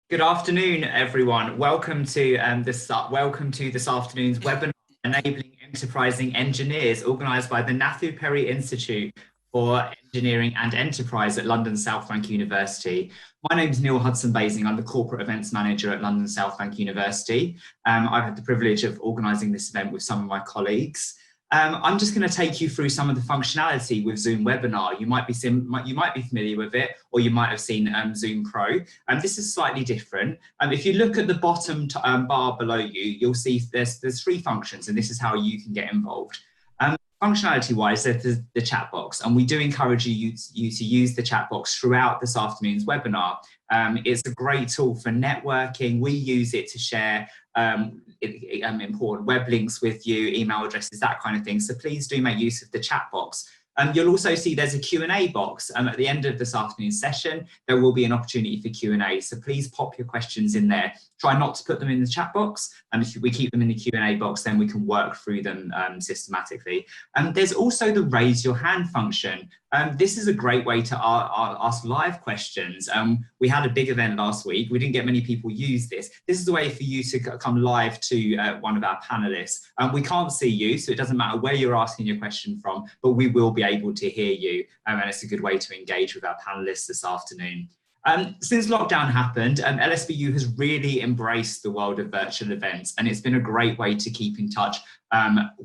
Good afternoon, everyone. Welcome to this afternoon's webinar, Enabling Enterprising Engineers, organised by the Nathu Puri Institute for Engineering and Enterprise at London South Bank University. My name is Neil Hudson-Basing. I'm the Corporate Events Manager at London South Bank University. I've had the privilege of organising this event with some of my colleagues. I'm just going to take you through some of the functionality with Zoom Webinar. You might be familiar with it, or you might have seen Zoom Pro. This is slightly different. If you look at the bottom bar below you, you'll see there's three functions, and this is how you can get involved. Functionality-wise, there's the chat box, and we do encourage you to use the chat box throughout this afternoon's webinar. It's a great tool for networking. We use it to share important web links with you, email addresses, that kind of thing. So please do make use of the chat box. You'll also see there's a Q&A box at the end of this afternoon's session. There will be an opportunity for Q&A, so please pop your questions in there. Try not to put them in the chat box, and if we keep them in the Q&A box, then we can work through them systematically. There's also the raise your hand function. This is a great way to ask live questions. We had a big event last week. We didn't get many people use this. This is a way for you to come live to one of our panelists. We can't see you, so it doesn't matter where you're asking your question from, but we will be able to hear you, and it's a good way to engage with our panelists this afternoon. Since lockdown happened, LSBU has really embraced the world of virtual events, and it's been a great way to keep in touch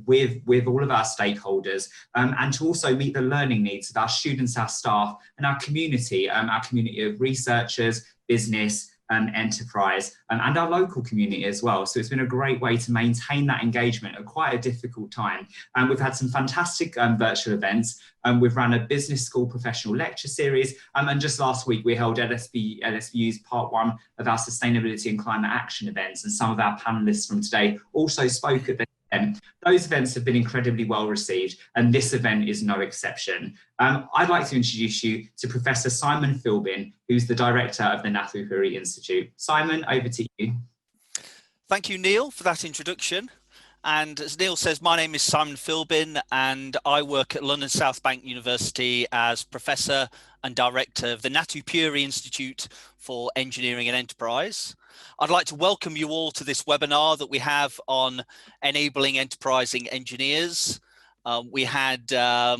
with all of our stakeholders and to also meet the learning needs of our students, our staff, and our community of researchers, business, enterprise, and our local community as well. So it's been a great way to maintain that engagement at quite a difficult time. And we've had some fantastic virtual events. We've run a business school professional lecture series. And just last week, we held LSBU's part one of our sustainability and climate action events. And some of our panelists from today also spoke at the event. Those events have been incredibly well received, and this event is no exception. I'd like to introduce you to Professor Simon Philbin, who's the director of the Nathu Puri Institute. Simon, over to you. Thank you, Neil, for that introduction. And as Neil says, my name is Simon Philbin, and I work at London South Bank University as Professor and Director of the Nathu Puri Institute for Engineering and Enterprise. I'd like to welcome you all to this webinar that we have on enabling enterprising engineers. We had a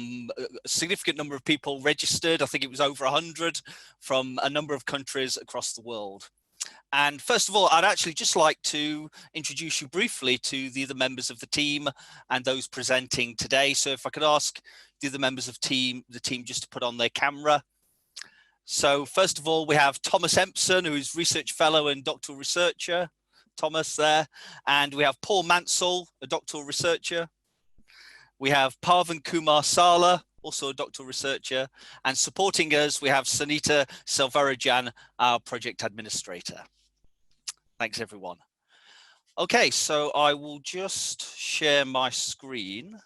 significant number of people registered. I think it was over 100 from a number of countries across the world. And first of all, I'd actually just like to introduce you briefly to the other members of the team and those presenting today. So if I could ask the other members of the team just to put on their camera. So first of all, we have Thomas Empson, who is Research Fellow and Doctoral Researcher. Thomas there. And we have Paul Mansell, a Doctoral Researcher. We have Parvan Kumar Sala, also a Doctoral Researcher. And supporting us, we have Sanita Selvarajan, our Project Administrator. Thanks, everyone. Okay, so I will just share my screen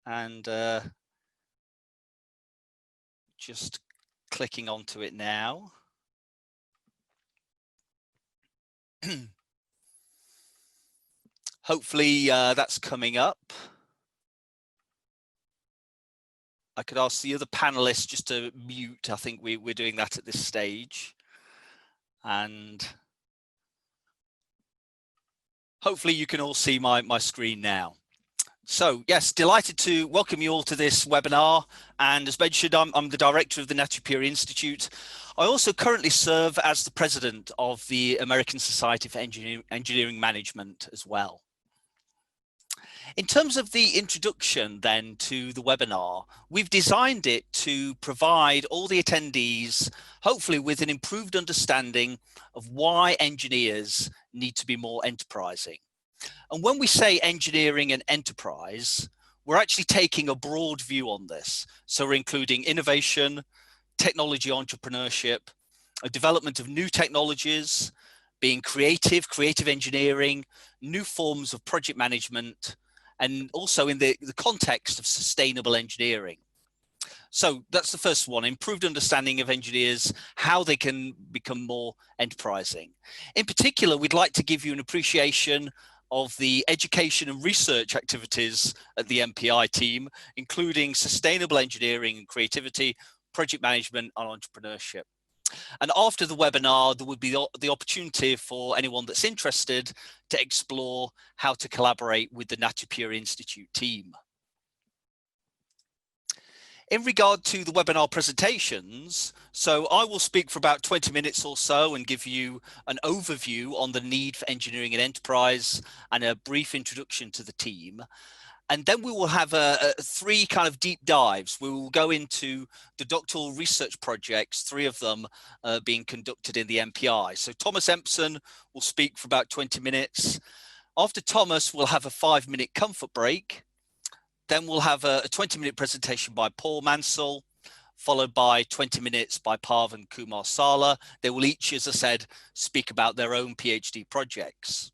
and just clicking onto it now. Hopefully that's coming up. I could ask the other panelists just to mute. I think we're doing that at this stage. And hopefully you can all see my screen now. So yes, delighted to welcome you all to this webinar. And as mentioned, I'm the director of the Nathu Puri Institute. I also currently serve as the president of the American Society for Engineering Management as well. In terms of the introduction then to the webinar, we've designed it to provide all the attendees, hopefully with an improved understanding of why engineers need to be more enterprising. And when we say engineering and enterprise, we're actually taking a broad view on this. So we're including innovation, technology entrepreneurship, a development of new technologies, being creative engineering, new forms of project management, and also in the context of sustainable engineering. So that's the first one, improved understanding of engineers, how they can become more enterprising. In particular, we'd like to give you an appreciation of the education and research activities at the MPI team, including sustainable engineering and creativity, project management and entrepreneurship. And after the webinar, there would be the opportunity for anyone that's interested to explore how to collaborate with the Nathu Puri Institute team. In regard to the webinar presentations, so I will speak for about 20 minutes or so and give you an overview on the need for engineering and enterprise and a brief introduction to the team. And then we will have three kind of deep dives. We will go into the doctoral research projects, 3 of them being conducted in the MPI. So Thomas Empson will speak for about 20 minutes. After Thomas, we'll have a 5-minute comfort break. Then we'll have a 20-minute presentation by Paul Mansell, followed by 20 minutes by Parv and Kumar Sala. They will each, as I said, speak about their own PhD projects.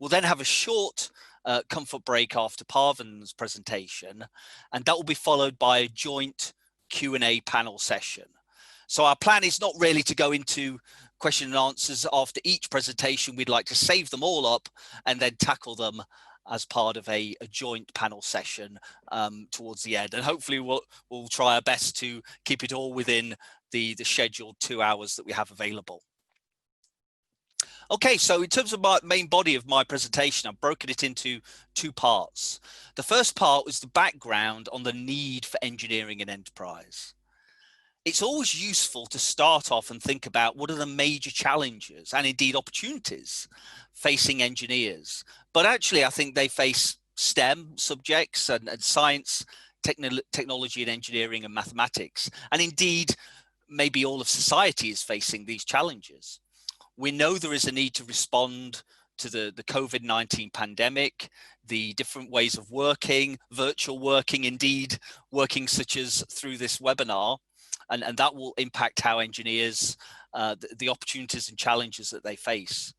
We'll then have a short comfort break after Parvin's presentation, and that will be followed by a joint Q&A panel session. So our plan is not really to go into question and answers after each presentation. We'd like to save them all up and then tackle them as part of a joint panel session towards the end. And hopefully we'll try our best to keep it all within the scheduled 2 hours that we have available. Okay, so in terms of my main body of my presentation, I've broken it into 2 parts. The first part was the background on the need for engineering and enterprise. It's always useful to start off and think about what are the major challenges and indeed opportunities facing engineers. But actually, I think they face STEM subjects and science, technology and engineering and mathematics. And indeed, maybe all of society is facing these challenges. We know there is a need to respond to the COVID-19 pandemic, the different ways of working, virtual working, indeed working such as through this webinar, and that will impact how engineers, the opportunities and challenges that they face.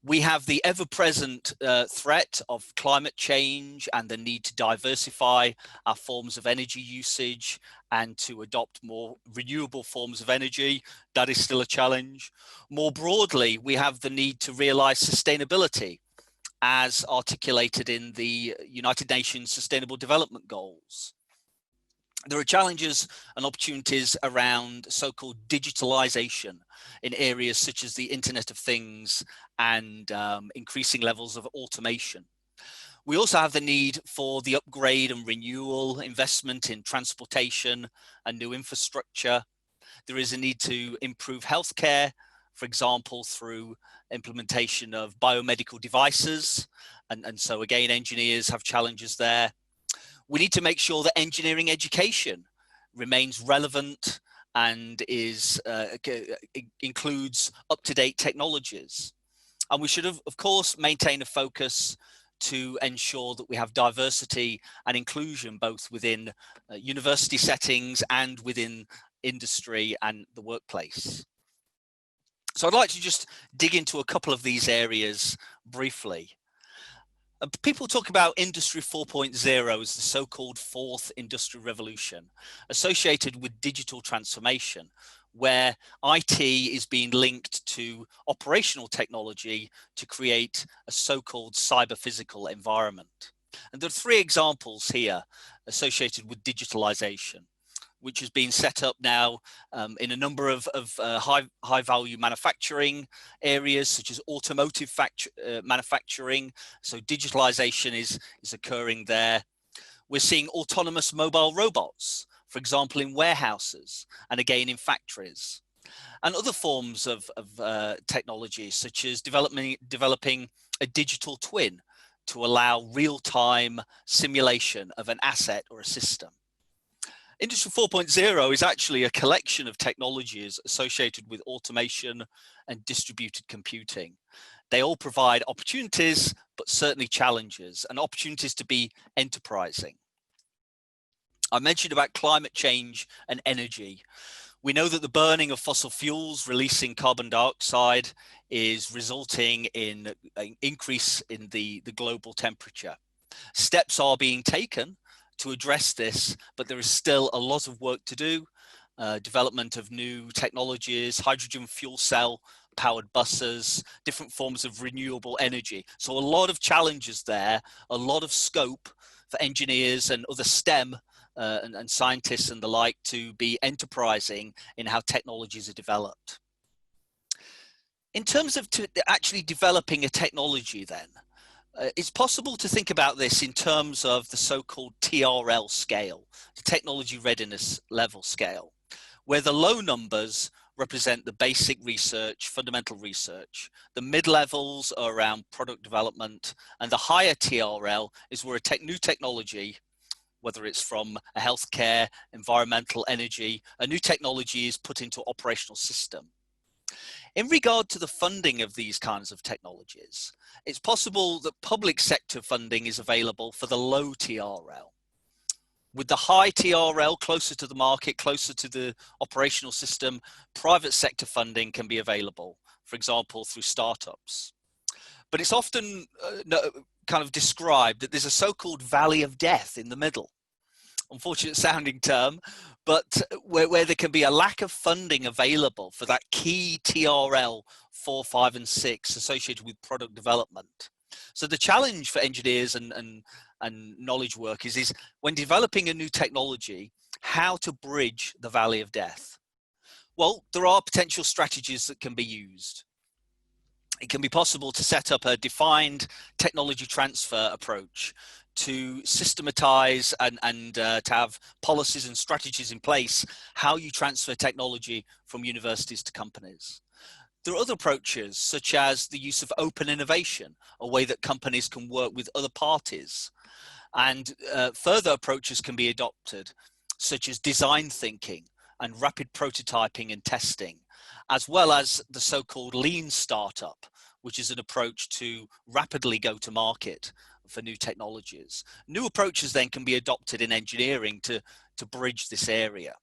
We have the ever-present threat of climate change and the need to diversify our forms of energy usage and to adopt more renewable forms of energy. That is still a challenge. More broadly, we have the need to realize sustainability as articulated in the United Nations Sustainable Development Goals. There are challenges and opportunities around so-called digitalization in areas such as the Internet of Things and increasing levels of automation. We also have the need for the upgrade and renewal, investment in transportation and new infrastructure. There is a need to improve healthcare, for example, through implementation of biomedical devices. And so again, engineers have challenges there. We need to make sure that engineering education remains relevant and includes up-to-date technologies. And we should, of course, maintain a focus to ensure that we have diversity and inclusion both within university settings and within industry and the workplace. So I'd like to just dig into a couple of these areas briefly. People talk about Industry 4.0 as the so-called 4th industrial revolution associated with digital transformation, where IT is being linked to operational technology to create a so-called cyber-physical environment. And there are 3 examples here associated with digitalization, which has been set up now in a number of high value manufacturing areas, such as automotive manufacturing. So digitalization is occurring there. We're seeing autonomous mobile robots, for example, in warehouses and again in factories. And other forms of technology, such as developing a digital twin to allow real-time simulation of an asset or a system. Industry 4.0 is actually a collection of technologies associated with automation and distributed computing. They all provide opportunities, but certainly challenges, and opportunities to be enterprising. I mentioned about climate change and energy. We know that the burning of fossil fuels releasing carbon dioxide is resulting in an increase in the global temperature. Steps are being taken to address this, but there is still a lot of work to do. Development of new technologies, hydrogen fuel cell powered buses, different forms of renewable energy. So a lot of challenges there, a lot of scope for engineers and other STEM and scientists and the like to be enterprising in how technologies are developed. In terms of actually developing a technology then, it's possible to think about this in terms of the so-called TRL scale, the technology readiness level scale, where the low numbers represent the basic research, fundamental research. The mid-levels are around product development, and the higher TRL is where a new technology, whether it's from a healthcare, environmental, energy, a new technology is put into operational system. In regard to the funding of these kinds of technologies, it's possible that public sector funding is available for the low TRL. With the high TRL closer to the market, closer to the operational system, private sector funding can be available, for example, through startups. But it's often kind of described that there's a so-called valley of death in the middle. Unfortunate sounding term, but where there can be a lack of funding available for that key TRL 4, 5, and 6 associated with product development. So the challenge for engineers and knowledge workers is when developing a new technology, how to bridge the valley of death. Well, there are potential strategies that can be used. It can be possible to set up a defined technology transfer approach to systematize and to have policies and strategies in place, how you transfer technology from universities to companies. There are other approaches, such as the use of open innovation, a way that companies can work with other parties. And further approaches can be adopted, such as design thinking and rapid prototyping and testing, as well as the so-called lean startup, which is an approach to rapidly go to market for new technologies. New approaches then can be adopted in engineering to bridge this area.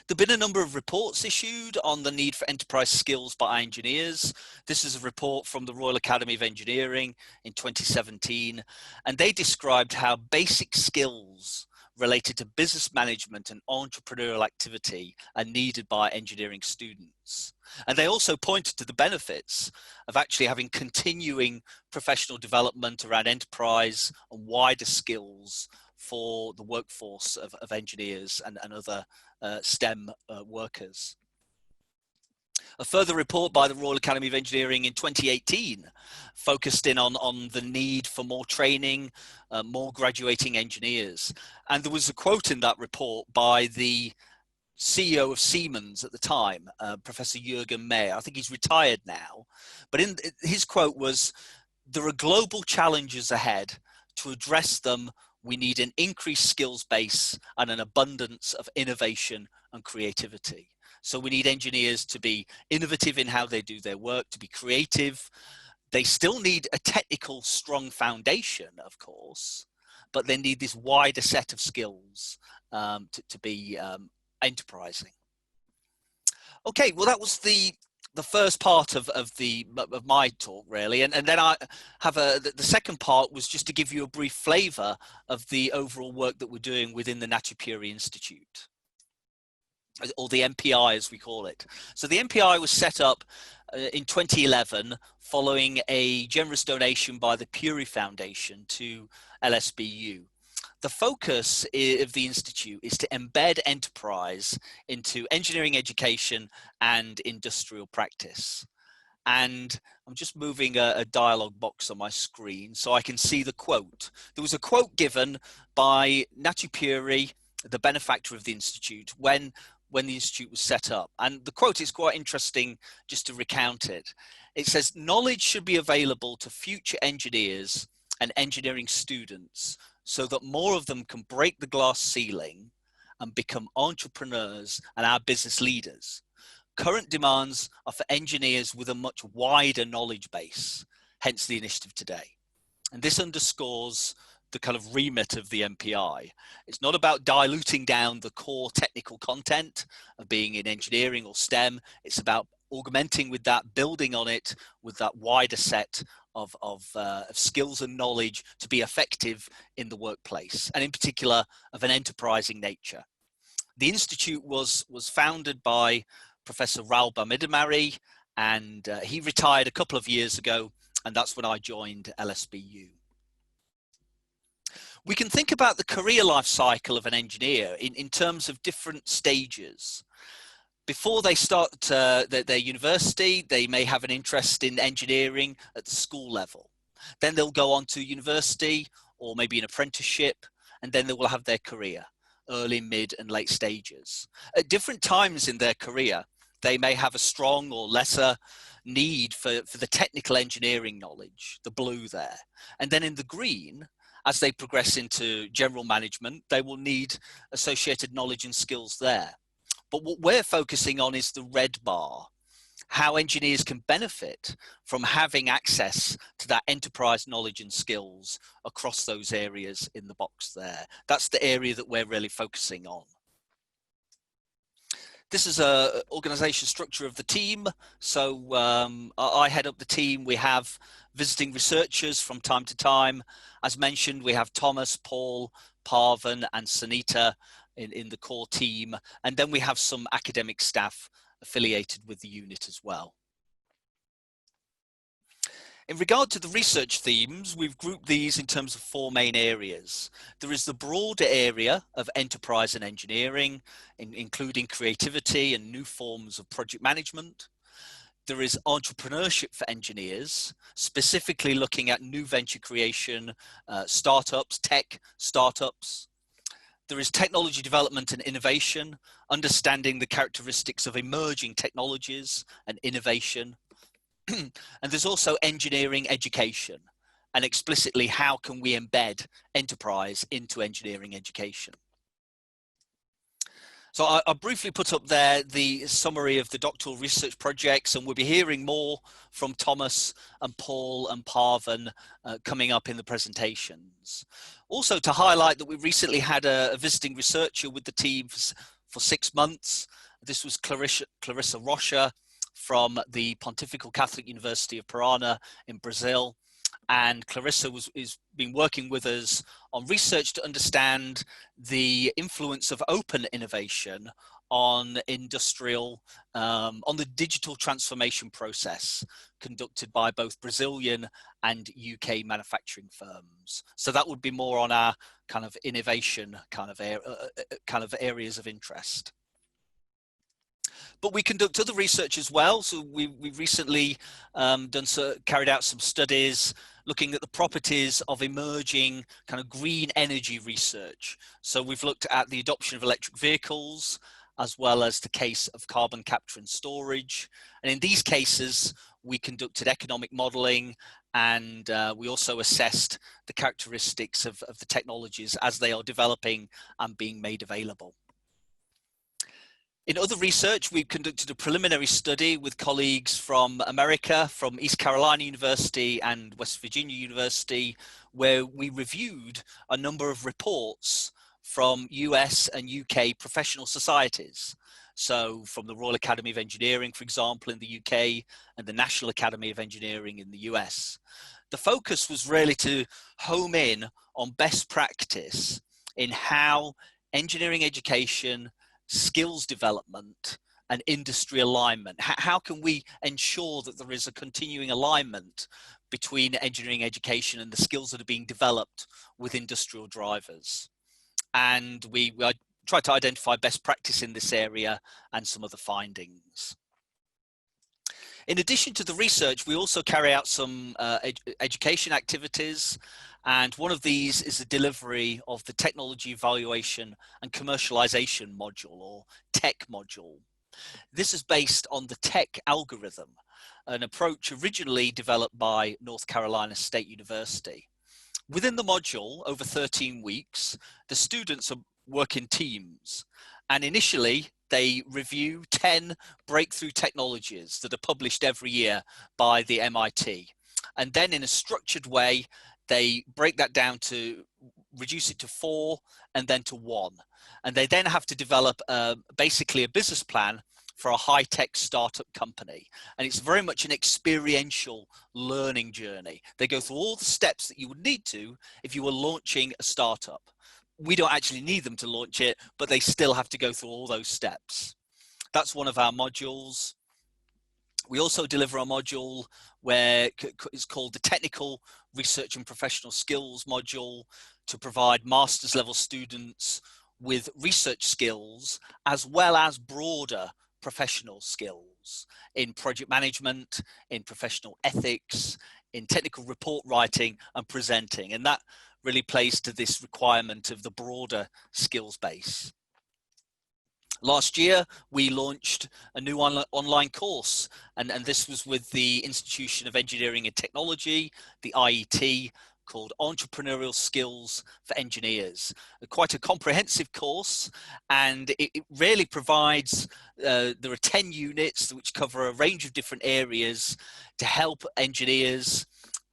There have been a number of reports issued on the need for enterprise skills by engineers. This is a report from the Royal Academy of Engineering in 2017, and they described how basic skills related to business management and entrepreneurial activity are needed by engineering students. And they also pointed to the benefits of actually having continuing professional development around enterprise and wider skills for the workforce of engineers and other STEM workers. A further report by the Royal Academy of Engineering in 2018 focused in on the need for more training, more graduating engineers. And there was a quote in that report by the CEO of Siemens at the time, Professor Jürgen Mayer. I think he's retired now. But in his quote was, "There are global challenges ahead. To address them, we need an increased skills base and an abundance of innovation and creativity." So we need engineers to be innovative in how they do their work, to be creative. They still need a technical, strong foundation, of course, but they need this wider set of skills to be enterprising. Okay, well, that was the first part of my talk, really, and then I have the second part was just to give you a brief flavour of the overall work that we're doing within the Nathu Puri Institute, or the MPI as we call it. So the MPI was set up in 2011 following a generous donation by the Puri Foundation to LSBU. The focus of the Institute is to embed enterprise into engineering education and industrial practice. And I'm just moving a dialogue box on my screen so I can see the quote. There was a quote given by Nathu Puri, the benefactor of the Institute, when the Institute was set up. And the quote is quite interesting just to recount it. It says, "Knowledge should be available to future engineers and engineering students so that more of them can break the glass ceiling and become entrepreneurs and our business leaders. Current demands are for engineers with a much wider knowledge base, hence the initiative today." And this underscores the kind of remit of the MPI. It's not about diluting down the core technical content of being in engineering or STEM. It's about augmenting with that, building on it with that wider set of skills and knowledge to be effective in the workplace, and in particular of an enterprising nature. The Institute was founded by Professor Raul Bamidamari, and he retired a couple of years ago, and that's when I joined LSBU. We can think about the career life cycle of an engineer in terms of different stages. Before they start their university, they may have an interest in engineering at the school level. Then they'll go on to university or maybe an apprenticeship, and then they will have their career, early, mid, and late stages. At different times in their career, they may have a strong or lesser need for the technical engineering knowledge, the blue there. And then in the green, as they progress into general management, they will need associated knowledge and skills there. But what we're focusing on is the red bar, how engineers can benefit from having access to that enterprise knowledge and skills across those areas in the box there. That's the area that we're really focusing on. This is an organization structure of the team. So I head up the team. We have visiting researchers from time to time. As mentioned, we have Thomas, Paul, Parvan, and Sunita in the core team. And then we have some academic staff affiliated with the unit as well. In regard to the research themes, we've grouped these in terms of 4 main areas. There is the broader area of enterprise and engineering, including creativity and new forms of project management. There is entrepreneurship for engineers, specifically looking at new venture creation, startups, tech startups. There is technology development and innovation, understanding the characteristics of emerging technologies and innovation. And there's also engineering education, and explicitly how can we embed enterprise into engineering education. So I briefly put up there the summary of the doctoral research projects, and we'll be hearing more from Thomas and Paul and Parvan coming up in the presentations. Also to highlight that we recently had a visiting researcher with the team for 6 months. This was Clarissa Rocha from the Pontifical Catholic University of Paraná in Brazil. And Clarissa is been working with us on research to understand the influence of open innovation on industrial, on the digital transformation process conducted by both Brazilian and UK manufacturing firms. So that would be more on our kind of innovation kind of areas of interest. But we conduct other research as well. So we recently carried out some studies looking at the properties of emerging kind of green energy research. So we've looked at the adoption of electric vehicles, as well as the case of carbon capture and storage. And in these cases, we conducted economic modeling, and we also assessed the characteristics of the technologies as they are developing and being made available. In other research, we've conducted a preliminary study with colleagues from America, from East Carolina University and West Virginia University, where we reviewed a number of reports from US and UK professional societies. So from the Royal Academy of Engineering, for example, in the UK, and the National Academy of Engineering in the US. The focus was really to home in on best practice in how engineering education, skills development, and industry alignment. How can we ensure that there is a continuing alignment between engineering education and the skills that are being developed with industrial drivers? And we tried to identify best practice in this area and some of the findings. In addition to the research, we also carry out some education activities. And one of these is the delivery of the Technology Evaluation and Commercialization module, or TECH module. This is based on the TECH algorithm, an approach originally developed by North Carolina State University. Within the module, over 13 weeks, the students work in teams. And initially, they review 10 breakthrough technologies that are published every year by the MIT. And then in a structured way, they break that down to reduce it to 4 and then to 1. And they then have to develop basically a business plan for a high-tech startup company. And it's very much an experiential learning journey. They go through all the steps that you would need to if you were launching a startup. We don't actually need them to launch it, but they still have to go through all those steps. That's one of our modules. We also deliver a module where it's called the Technical research and professional skills module to provide master's level students with research skills as well as broader professional skills in project management, in professional ethics, in technical report writing and presenting. And that really plays to this requirement of the broader skills base. Last year, we launched a new online course, and this was with the Institution of Engineering and Technology, the IET, called Entrepreneurial Skills for Engineers. Quite a comprehensive course, and it really provides, there are 10 units which cover a range of different areas to help engineers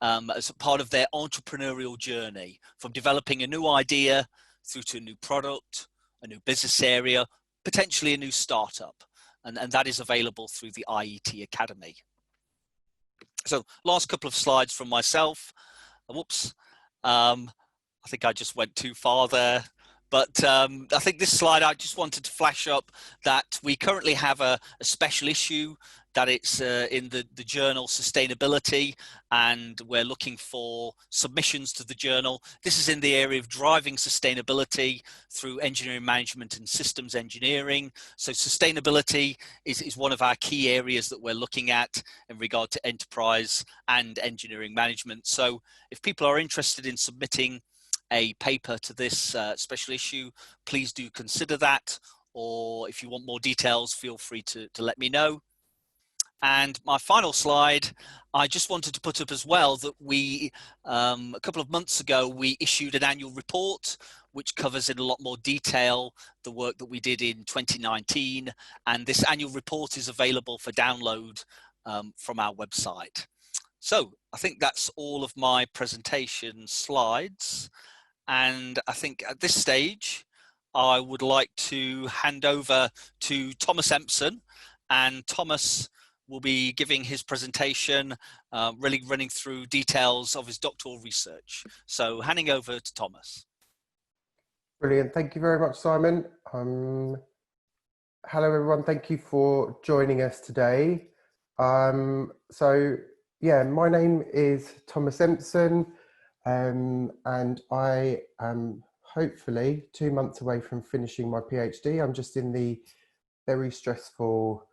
as a part of their entrepreneurial journey, from developing a new idea through to a new product, a new business area, potentially a new startup, and that is available through the IET Academy. So last couple of slides from myself. Whoops, I think I just went too far there. But I think this slide, I just wanted to flash up that we currently have a special issue that it's in the journal Sustainability, and we're looking for submissions to the journal. This is in the area of driving sustainability through engineering management and systems engineering. So sustainability is one of our key areas that we're looking at in regard to enterprise and engineering management. So if people are interested in submitting a paper to this special issue, please do consider that, or if you want more details, feel free to let me know. And my final slide, I just wanted to put up as well that we, a couple of months ago, we issued an annual report which covers in a lot more detail the work that we did in 2019. And this annual report is available for download from our website. So I think that's all of my presentation slides. And I think at this stage, I would like to hand over to Thomas Empson, and Thomas will be giving his presentation, really running through details of his doctoral research. So handing over to Thomas. Brilliant. Thank you very much, Simon. Hello, everyone. Thank you for joining us today. So, yeah, my name is Thomas Empson, and I am hopefully 2 months away from finishing my PhD. I'm just in the very stressful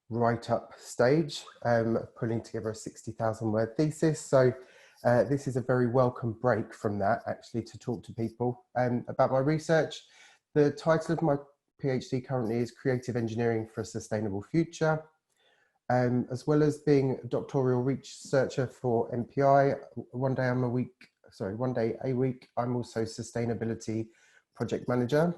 write-up stage, pulling together a 60,000 word thesis. So this is a very welcome break from that, actually, to talk to people about my research. The title of my PhD currently is Creative Engineering for a Sustainable Future. As well as being a doctoral researcher for MPI, one day a week, I'm also Sustainability Project Manager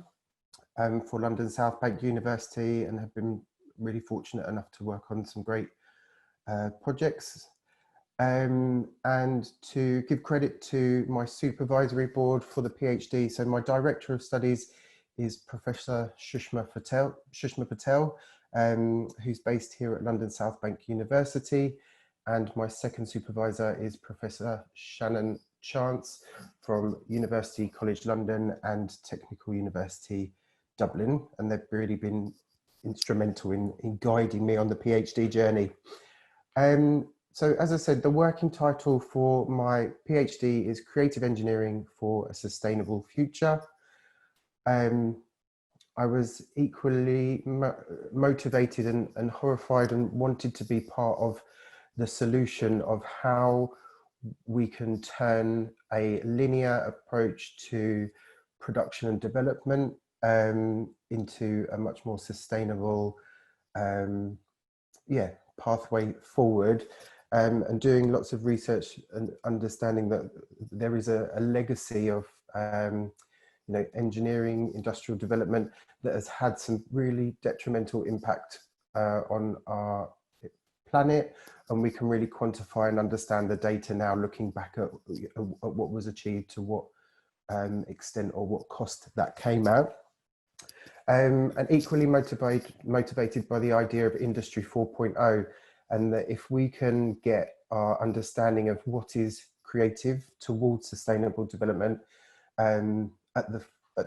for London South Bank University, and have been really fortunate enough to work on some great projects. And to give credit to my supervisory board for the PhD, so my Director of Studies is Professor Shushma Patel, who's based here at London South Bank University, and my second supervisor is Professor Shannon Chance from University College London and Technical University Dublin, and they've really been instrumental in guiding me on the PhD journey. So as I said, the working title for my PhD is Creative Engineering for a Sustainable Future. I was equally motivated and horrified and wanted to be part of the solution of how we can turn a linear approach to production and development into a much more sustainable pathway forward, and doing lots of research and understanding that there is a legacy of engineering, industrial development that has had some really detrimental impact on our planet, and we can really quantify and understand the data now, looking back at what was achieved, to what extent or what cost that came out. And equally motivated by the idea of Industry 4.0, and that if we can get our understanding of what is creative towards sustainable development at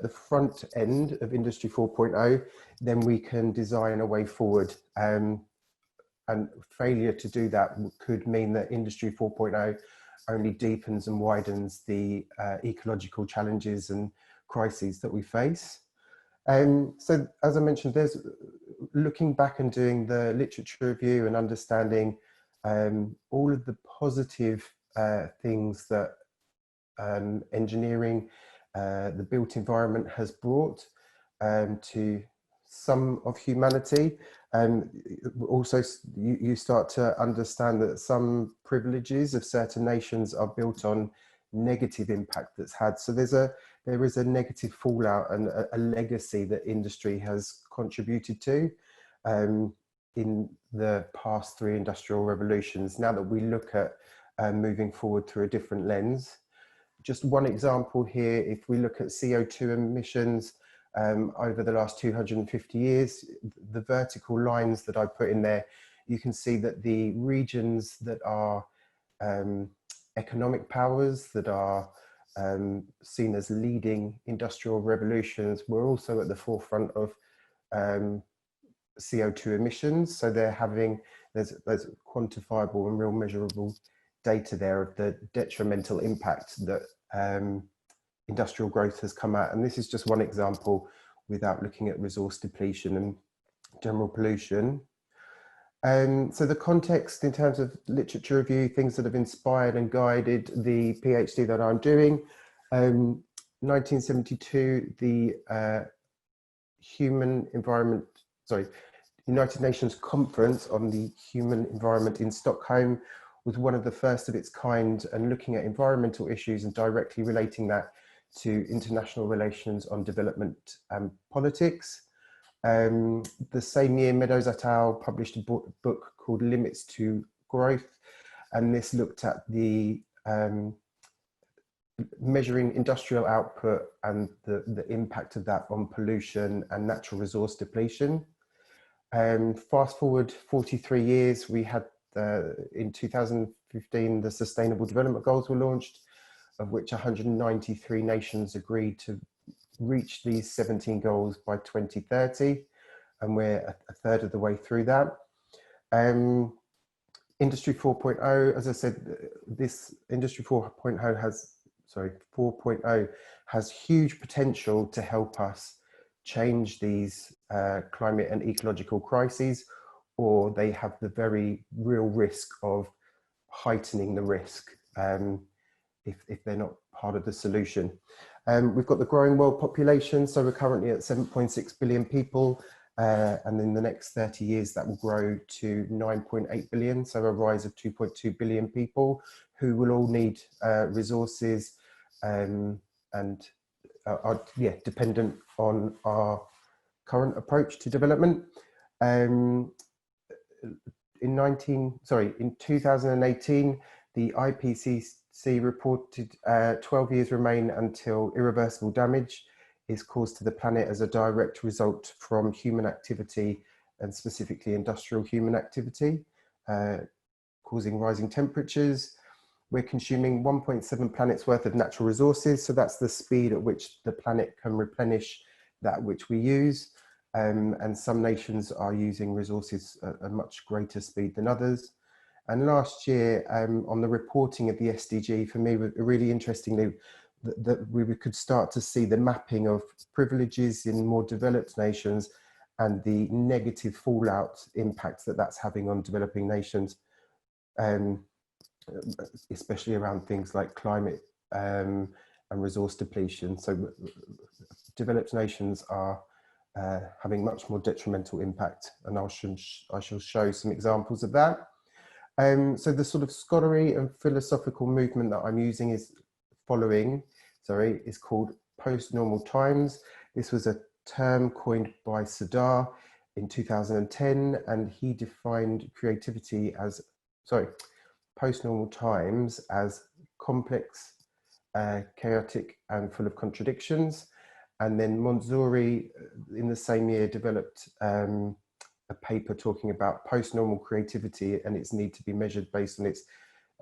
the front end of Industry 4.0, then we can design a way forward. And failure to do that could mean that Industry 4.0 only deepens and widens the ecological challenges and crises that we face. So as I mentioned, there's looking back and doing the literature review and understanding all of the positive things that engineering, the built environment has brought to some of humanity. Also, you start to understand that some privileges of certain nations are built on negative impact that's had. So there is a negative fallout and a legacy that industry has contributed to in the past 3 industrial revolutions. Now that we look at moving forward through a different lens, just one example here, if we look at CO2 emissions over the last 250 years, the vertical lines that I put in there, you can see that the regions that are economic powers, that are seen as leading industrial revolutions, were also at the forefront of CO2 emissions. So there's quantifiable and real measurable data there of the detrimental impact that industrial growth has come at. And this is just one example without looking at resource depletion and general pollution. So the context in terms of literature review, things that have inspired and guided the PhD that I'm doing. 1972, the United Nations Conference on the Human Environment in Stockholm was one of the first of its kind, and looking at environmental issues and directly relating that to international relations on development and politics. The same year, Meadows et al. Published a book called Limits to Growth, and this looked at the measuring industrial output and the impact of that on pollution and natural resource depletion. Fast forward 43 years, we had in 2015, the Sustainable Development Goals were launched, of which 193 nations agreed to reach these 17 goals by 2030, and we're a third of the way through that. Industry 4.0, as I said, this Industry 4.0 has huge potential to help us change these climate and ecological crises, or they have the very real risk of heightening the risk if they're not part of the solution. We've got the growing world population, so we're currently at 7.6 billion people, and in the next 30 years that will grow to 9.8 billion, so a rise of 2.2 billion people who will all need resources and are dependent on our current approach to development. In 2018, the IPCC reported 12 years remain until irreversible damage is caused to the planet as a direct result from human activity, and specifically industrial human activity, causing rising temperatures. We're consuming 1.7 planets worth of natural resources, so that's the speed at which the planet can replenish that which we use. And some nations are using resources at a much greater speed than others. And last year, on the reporting of the SDG, for me, really interestingly, that we could start to see the mapping of privileges in more developed nations and the negative fallout impact that that's having on developing nations, especially around things like climate and resource depletion. So developed nations are having much more detrimental impact, and I shall show some examples of that. So the sort of scholarly and philosophical movement that I'm using is called post-normal times. This was a term coined by Sadar in 2010, and he defined creativity as, post-normal times as complex, chaotic, and full of contradictions. And then Monzuri in the same year developed a paper talking about post-normal creativity and its need to be measured based on its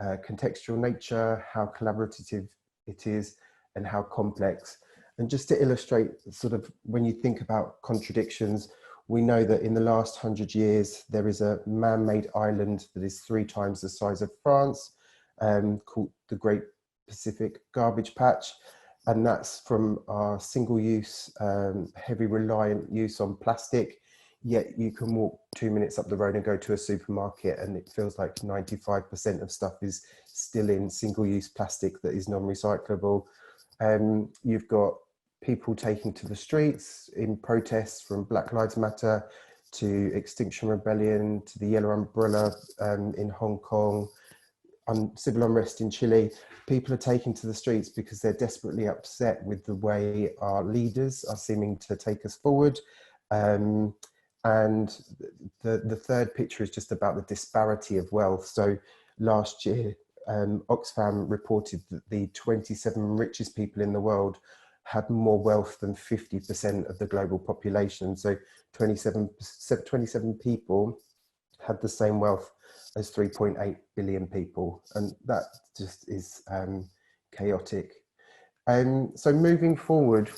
contextual nature, how collaborative it is, and how complex. And just to illustrate, sort of, when you think about contradictions, we know that in the last 100 years, there is a man-made island that is 3 times the size of France, called the Great Pacific Garbage Patch. And that's from our single-use, heavy reliant use on plastic. Yet you can walk 2 minutes up the road and go to a supermarket and it feels like 95% of stuff is still in single-use plastic that is non-recyclable. You've got people taking to the streets in protests, from Black Lives Matter to Extinction Rebellion to the Yellow Umbrella in Hong Kong, civil unrest in Chile. People are taking to the streets because they're desperately upset with the way our leaders are seeming to take us forward. And the third picture is just about the disparity of wealth. So last year, Oxfam reported that the 27 richest people in the world had more wealth than 50% of the global population. So 27 people had the same wealth as 3.8 billion people. And that just is chaotic. So moving forward,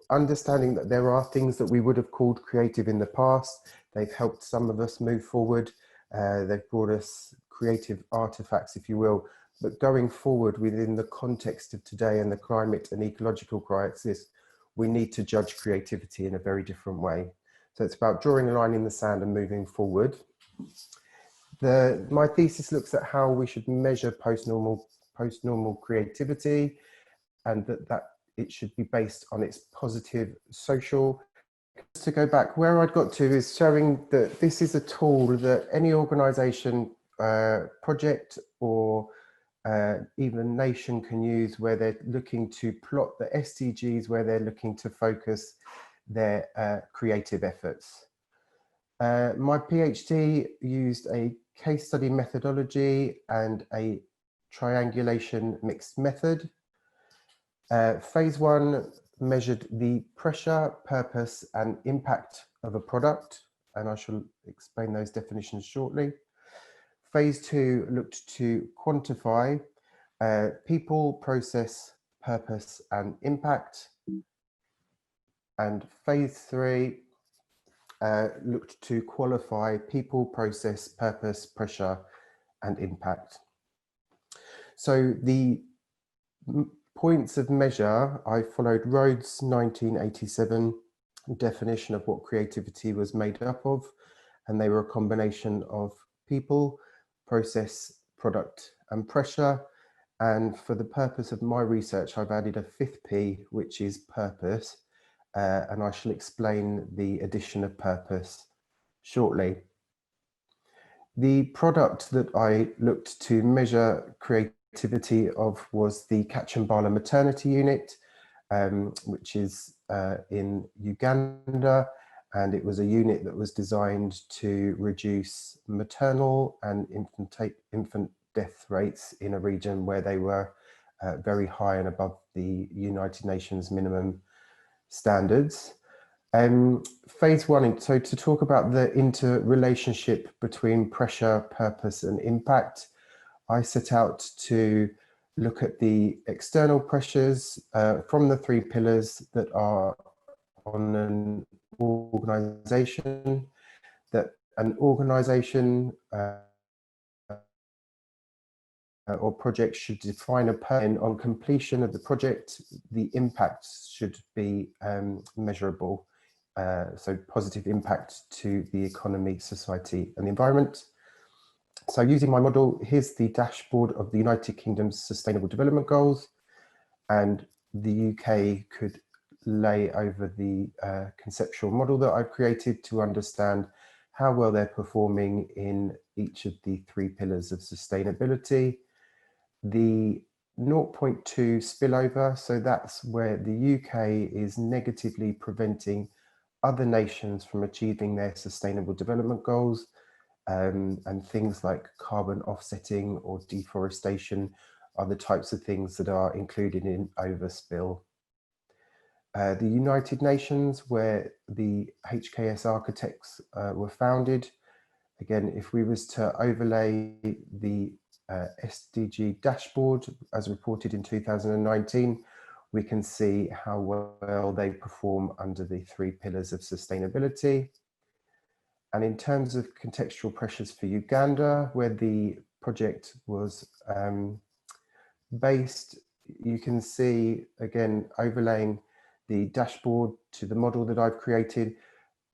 understanding that there are things that we would have called creative in the past, they've helped some of us move forward. They've brought us creative artifacts, if you will, but going forward within the context of today and the climate and ecological crisis, we need to judge creativity in a very different way. So it's about drawing a line in the sand and moving forward. My thesis looks at how we should measure post-normal creativity, and that it should be based on its positive social. Just to go back, where I'd got to is showing that this is a tool that any organisation, project, or even nation can use, where they're looking to plot the SDGs, where they're looking to focus their creative efforts. My PhD used a case study methodology and a triangulation mixed method. Phase 1 measured the pressure, purpose, and impact of a product, and I shall explain those definitions shortly. Phase 2 looked to quantify people, process, purpose, and impact. And phase 3 looked to qualify people, process, purpose, pressure, and impact. So the points of measure, I followed Rhodes' 1987 definition of what creativity was made up of, and they were a combination of people, process, product, and pressure. And for the purpose of my research, I've added a fifth P, which is purpose, and I shall explain the addition of purpose shortly. The product that I looked to measure creativity of was the Kachambala Maternity Unit, which is in Uganda, and it was a unit that was designed to reduce maternal and infant death rates in a region where they were very high and above the United Nations minimum standards. Phase 1, so to talk about the interrelationship between pressure, purpose, and impact, I set out to look at the external pressures from the 3 pillars that are on an organization, that an organization or project should define a plan. On completion of the project, the impact should be measurable. So positive impact to the economy, society, and the environment. So using my model, here's the dashboard of the United Kingdom's Sustainable Development Goals, and the UK could lay over the conceptual model that I've created to understand how well they're performing in each of the 3 pillars of sustainability. The 0.2 spillover, so that's where the UK is negatively preventing other nations from achieving their sustainable development goals, and things like carbon offsetting or deforestation are the types of things that are included in overspill. The United Nations, where the HKS architects were founded, again, if we was to overlay the SDG dashboard as reported in 2019, we can see how well they perform under the 3 pillars of sustainability. And in terms of contextual pressures for Uganda, where the project was based, you can see again overlaying the dashboard to the model that I've created.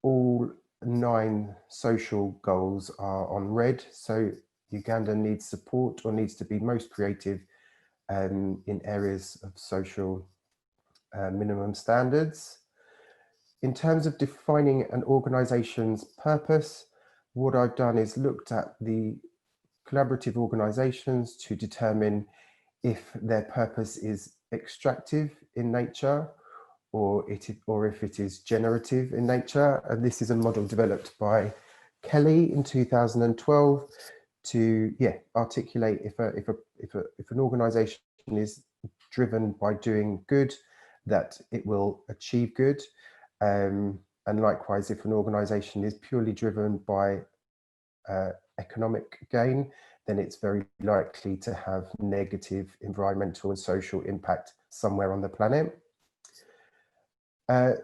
All 9 social goals are on red, so Uganda needs support or needs to be most creative in areas of social minimum standards. In terms of defining an organisation's purpose, what I've done is looked at the collaborative organisations to determine if their purpose is extractive in nature or if it is generative in nature. And this is a model developed by Kelly in 2012 to articulate if an organisation is driven by doing good, that it will achieve good. And likewise, if an organisation is purely driven by economic gain, then it's very likely to have negative environmental and social impact somewhere on the planet.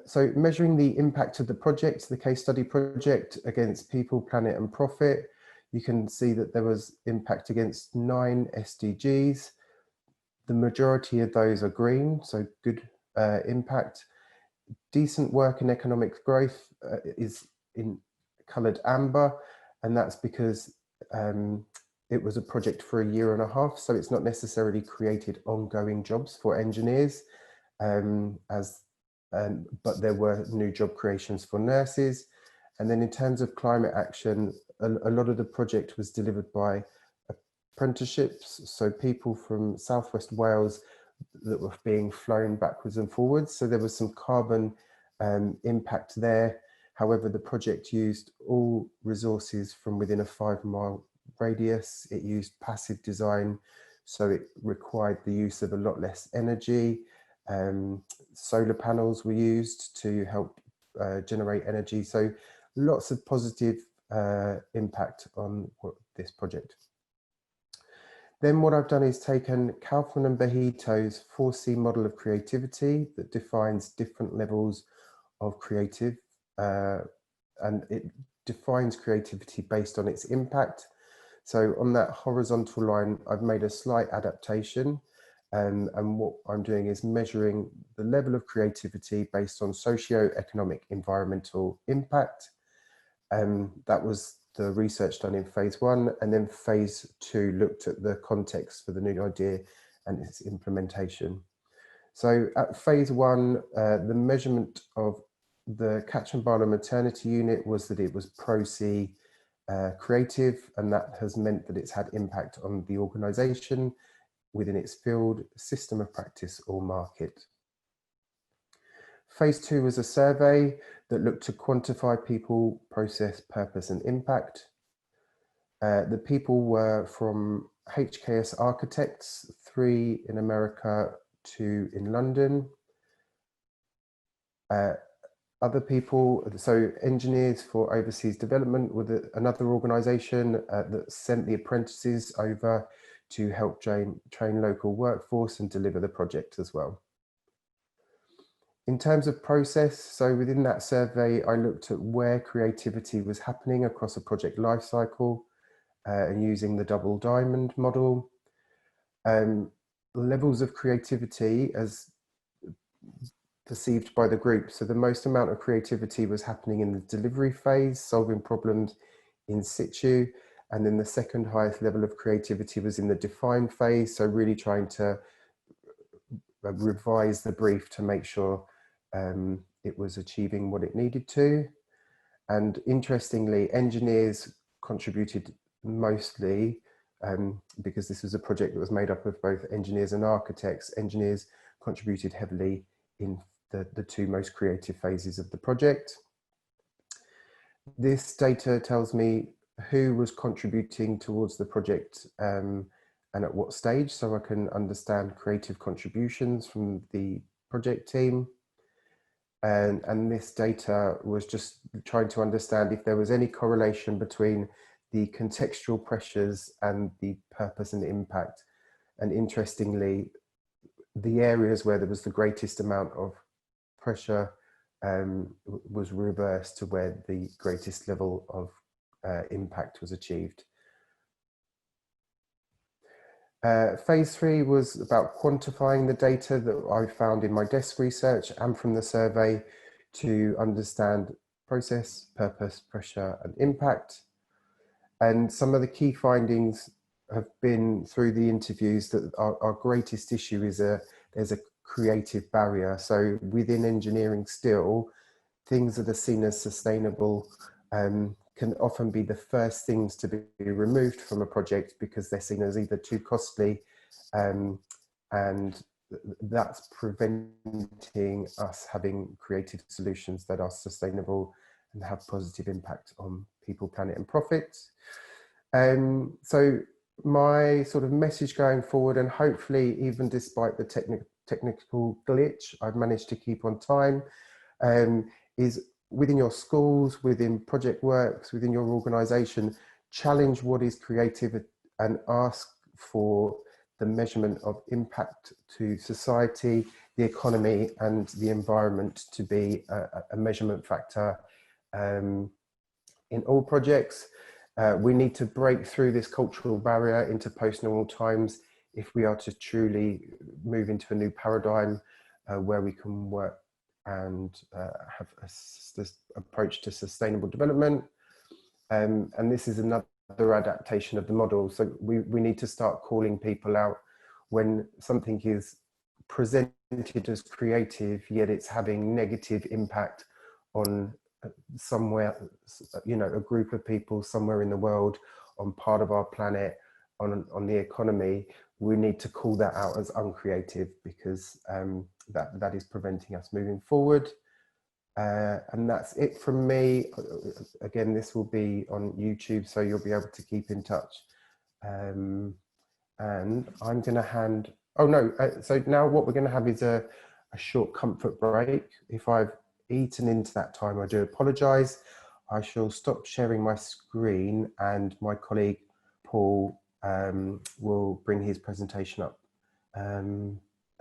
So measuring the impact of the project, the case study project, against people, planet and profit, you can see that there was impact against 9 SDGs. The majority of those are green, so good impact. Decent work and economic growth is in coloured amber, and that's because it was a project for 1.5 years, so it's not necessarily created ongoing jobs for engineers, but there were new job creations for nurses. And then in terms of climate action, a lot of the project was delivered by apprenticeships, so people from Southwest Wales that were being flown backwards and forwards. So there was some carbon impact there. However, the project used all resources from within a 5-mile radius. It used passive design, so it required the use of a lot less energy. Solar panels were used to help generate energy. So lots of positive impact on this project. Then what I've done is taken Kaufman and Behito's 4C model of creativity that defines different levels of creative, and it defines creativity based on its impact. So on that horizontal line, I've made a slight adaptation, and what I'm doing is measuring the level of creativity based on socio-economic environmental impact. That was the research done in phase 1, and then phase 2 looked at the context for the new idea and its implementation. So at phase 1, the measurement of the Katchambala maternity unit was that it was pro-C creative, and that has meant that it's had impact on the organisation within its field, system of practice or market. Phase 2 was a survey that looked to quantify people, process, purpose and impact. The people were from HKS architects, 3 in America, 2 in London. Other people, so engineers for overseas development with another organisation that sent the apprentices over to help train local workforce and deliver the project as well. In terms of process, so within that survey, I looked at where creativity was happening across a project lifecycle and using the double diamond model. Levels of creativity as perceived by the group. So the most amount of creativity was happening in the delivery phase, solving problems in situ. And then the second highest level of creativity was in the define phase. So really trying to revise the brief to make sure it was achieving what it needed to. And interestingly, engineers contributed mostly because this was a project that was made up of both engineers and architects. Engineers contributed heavily in the 2 most creative phases of the project. This data tells me who was contributing towards the project and at what stage, so I can understand creative contributions from the project team. And this data was just trying to understand if there was any correlation between the contextual pressures and the purpose and impact. And interestingly, the areas where there was the greatest amount of pressure was reversed to where the greatest level of impact was achieved. Phase 3 was about quantifying the data that I found in my desk research and from the survey to understand process, purpose, pressure, and impact. And some of the key findings have been through the interviews that our greatest issue is there's a creative barrier. So within engineering still, things that are seen as sustainable can often be the first things to be removed from a project because they're seen as either too costly, and that's preventing us having creative solutions that are sustainable and have positive impact on people, planet and profit. So my sort of message going forward, and hopefully even despite the technical glitch I've managed to keep on time, is within your schools, within project works, within your organization, challenge what is creative and ask for the measurement of impact to society, the economy and the environment to be a measurement factor in all projects. We need to break through this cultural barrier into post-normal times if we are to truly move into a new paradigm where we can work and have this approach to sustainable development. And this is another adaptation of the model. So we need to start calling people out when something is presented as creative, yet it's having negative impact on somewhere, you know, a group of people somewhere in the world, on part of our planet, on the economy. We need to call that out as uncreative because that is preventing us moving forward. And that's it from me. Again, this will be on YouTube, so you'll be able to keep in touch. And I'm going to hand, oh no, so now what we're going to have is a short comfort break. If I've eaten into that time, I do apologise. I shall stop sharing my screen and my colleague Paul will bring his presentation up. And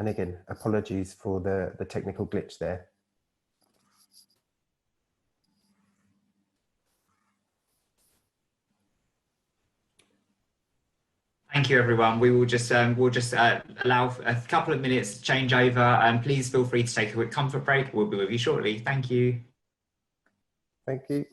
again, apologies for the technical glitch there. Thank you, everyone. We will just allow a couple of minutes to change over, and please feel free to take a quick comfort break. We'll be with you shortly. Thank you. Thank you.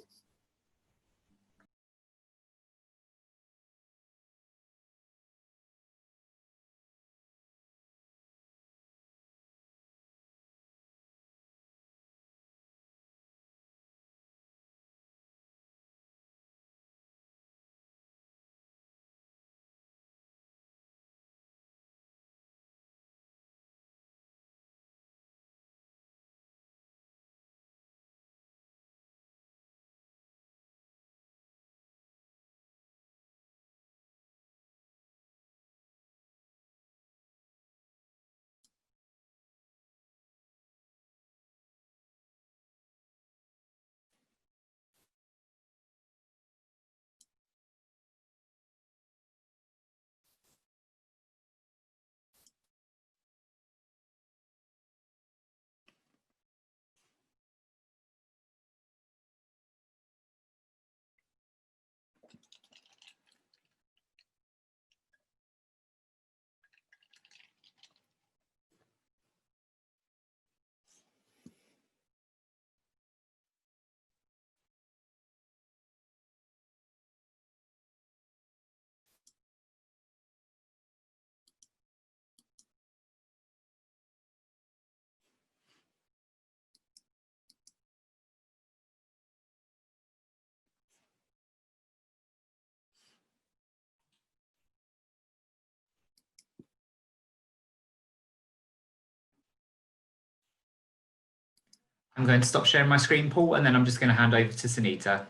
I'm going to stop sharing my screen, Paul, and then I'm just going to hand over to Sunita.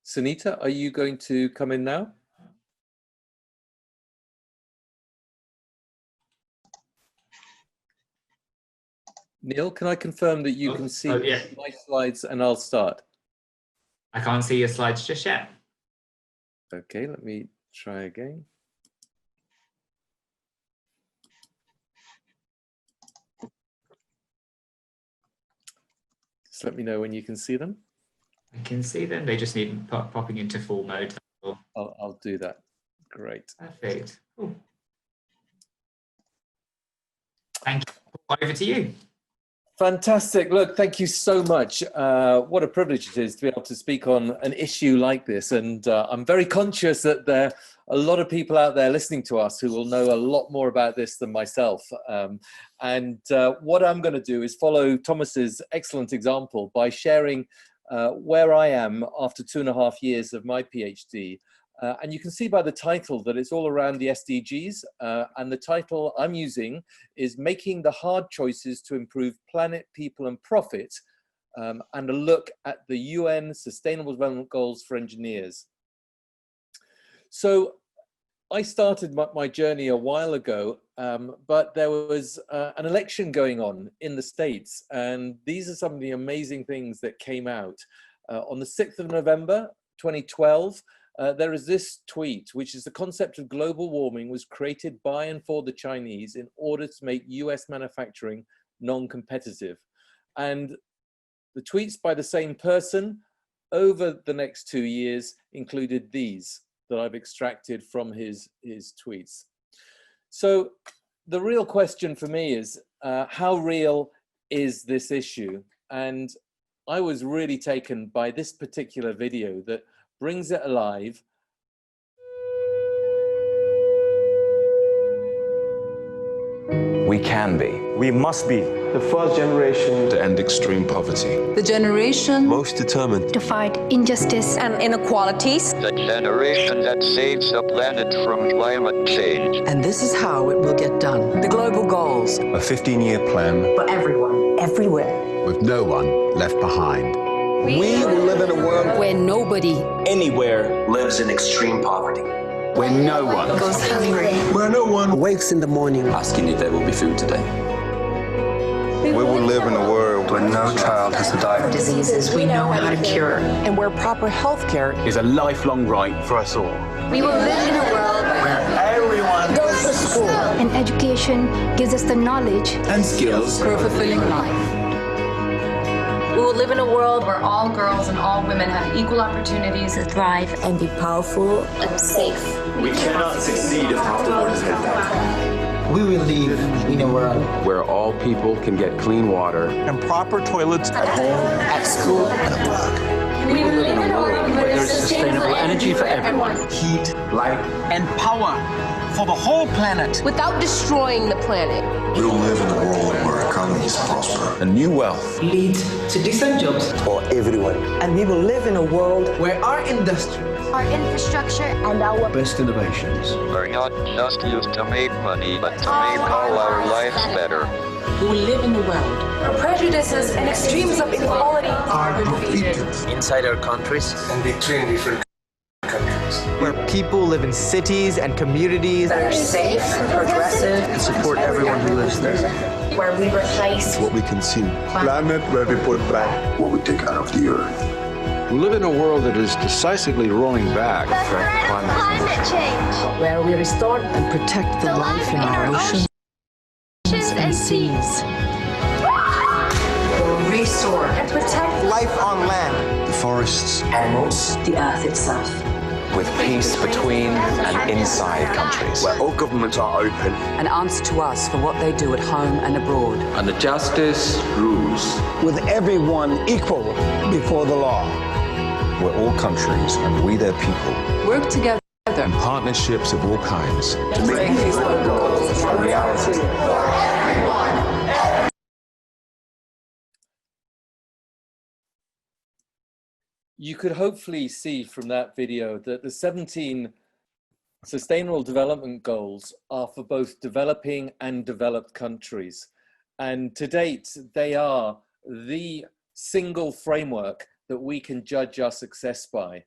Sunita, are you going to come in now? Neil, can I confirm that you can see my slides and I'll start? I can't see your slides just yet. Okay, let me try again. Just let me know when you can see them. I can see them. They just need popping into full mode. I'll do that. Great. Perfect. Cool. Thank you. Over to you. Fantastic. Look, thank you so much. What a privilege it is to be able to speak on an issue like this. And I'm very conscious that there are a lot of people out there listening to us who will know a lot more about this than myself. What I'm going to do is follow Thomas's excellent example by sharing where I am after 2.5 years of my PhD. And you can see by the title that it's all around the SDGs. And the title I'm using is Making the Hard Choices to Improve Planet, People and Profit, and a look at the UN Sustainable Development Goals for Engineers. So I started my journey a while ago, but there was an election going on in the States. And these are some of the amazing things that came out. On the 6th of November, 2012, there is this tweet, which is the concept of global warming was created by and for the Chinese in order to make US manufacturing non-competitive. And the tweets by the same person over the next 2 years included these that I've extracted from his tweets. So the real question for me is, how real is this issue? And I was really taken by this particular video that brings it alive. We can be. We must be the first generation to end extreme poverty. The generation most determined to fight injustice and inequalities. The generation that saves the planet from climate change. And this is how it will get done. The global goals. A 15-year plan For everyone, everywhere. With no one left behind. We will live in a world where nobody anywhere lives in extreme poverty. Where no one goes hungry. Where no one wakes in the morning asking if there will be food today. We will live in a world where no child has to die of diseases we know how to cure. And where proper health care is a lifelong right for us all. we will live in a world where everyone goes to school. And education gives us the knowledge and skills for a fulfilling life. We will live in a world where all girls and all women have equal opportunities to thrive And be powerful and safe. We cannot succeed if half the world is head down. We will live in a world where all people can get clean water and proper toilets at home, at school, and at work. We will live in a world where there is sustainable energy for everyone. Heat, light, and power for the whole planet. without destroying the planet. We will live in a world where economies prosper and new wealth Lead to decent jobs For everyone. And we will live in a world where our industry, our infrastructure and our Best innovations Are not just used to make money, but to make all our lives better. we will live in a world Where prejudices and extremes of inequality are defeated Inside our countries and between different countries. Where people live in cities and communities that are safe, progressive, And support everyone who lives there. where we replace what we consume. Planet where we put back What we take out of the earth. We live in a world that is decisively rolling back from climate change. where we restore and protect the life in our oceans and seas. restore and protect life on land. the forests, Animals. The earth itself. with peace between and inside countries. where all governments are open. An answer to us for what they do at home and abroad. and the justice rules. With everyone equal before the law. Where all countries and we their people Work together. and partnerships of all kinds To make these goals a reality. You could hopefully see from that video that the 17 Sustainable Development Goals are for both developing and developed countries. And to date, they are the single framework that we can judge our success by.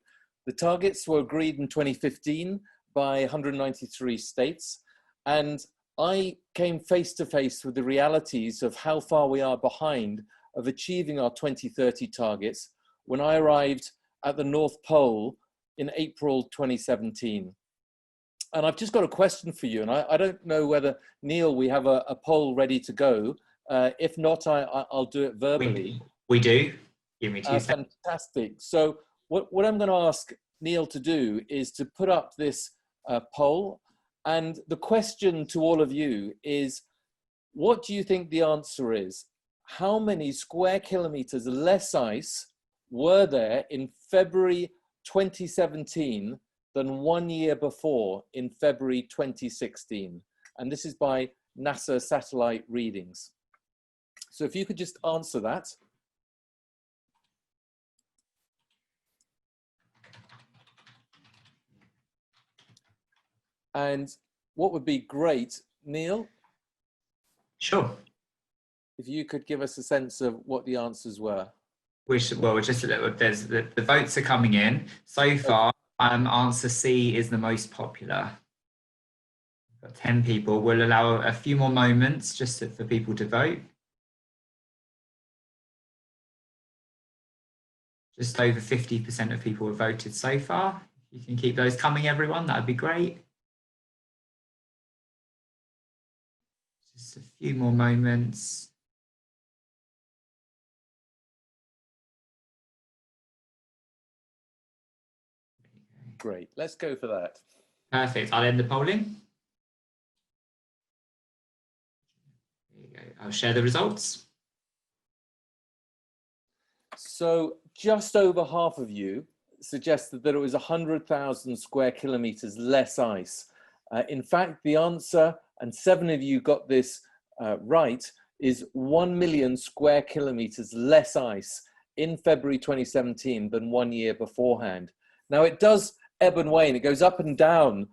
The targets were agreed in 2015 by 193 states. And I came face to face with the realities of how far we are behind of achieving our 2030 targets when I arrived at the North Pole in April 2017. And I've just got a question for you. And I don't know whether, Neil, we have a poll ready to go. If not, I'll do it verbally. We do. Give me 2 seconds. Fantastic. So what I'm going to ask Neil to do is to put up this poll. And the question to all of you is, what do you think the answer is? How many square kilometers less ice were there in February 2017 than 1 year before in February 2016? And this is by NASA satellite readings. So if you could just answer that. And what would be great, Neil? Sure. If you could give us a sense of what the answers were. Well, we're just a little, there's the votes are coming in. So far, answer C is the most popular. We've got 10 people. We'll allow a few more moments just for people to vote. Just over 50% of people have voted so far. If you can keep those coming, everyone, that would be great. Just a few more moments. Great, let's go for that. Perfect, I'll end the polling. There you go, I'll share the results. So just over half of you suggested that it was 100,000 square kilometers less ice. In fact, the answer, and 7 of you got this right, is 1 million square kilometers less ice in February 2017 than 1 year beforehand. Now it does ebb and wane, it goes up and down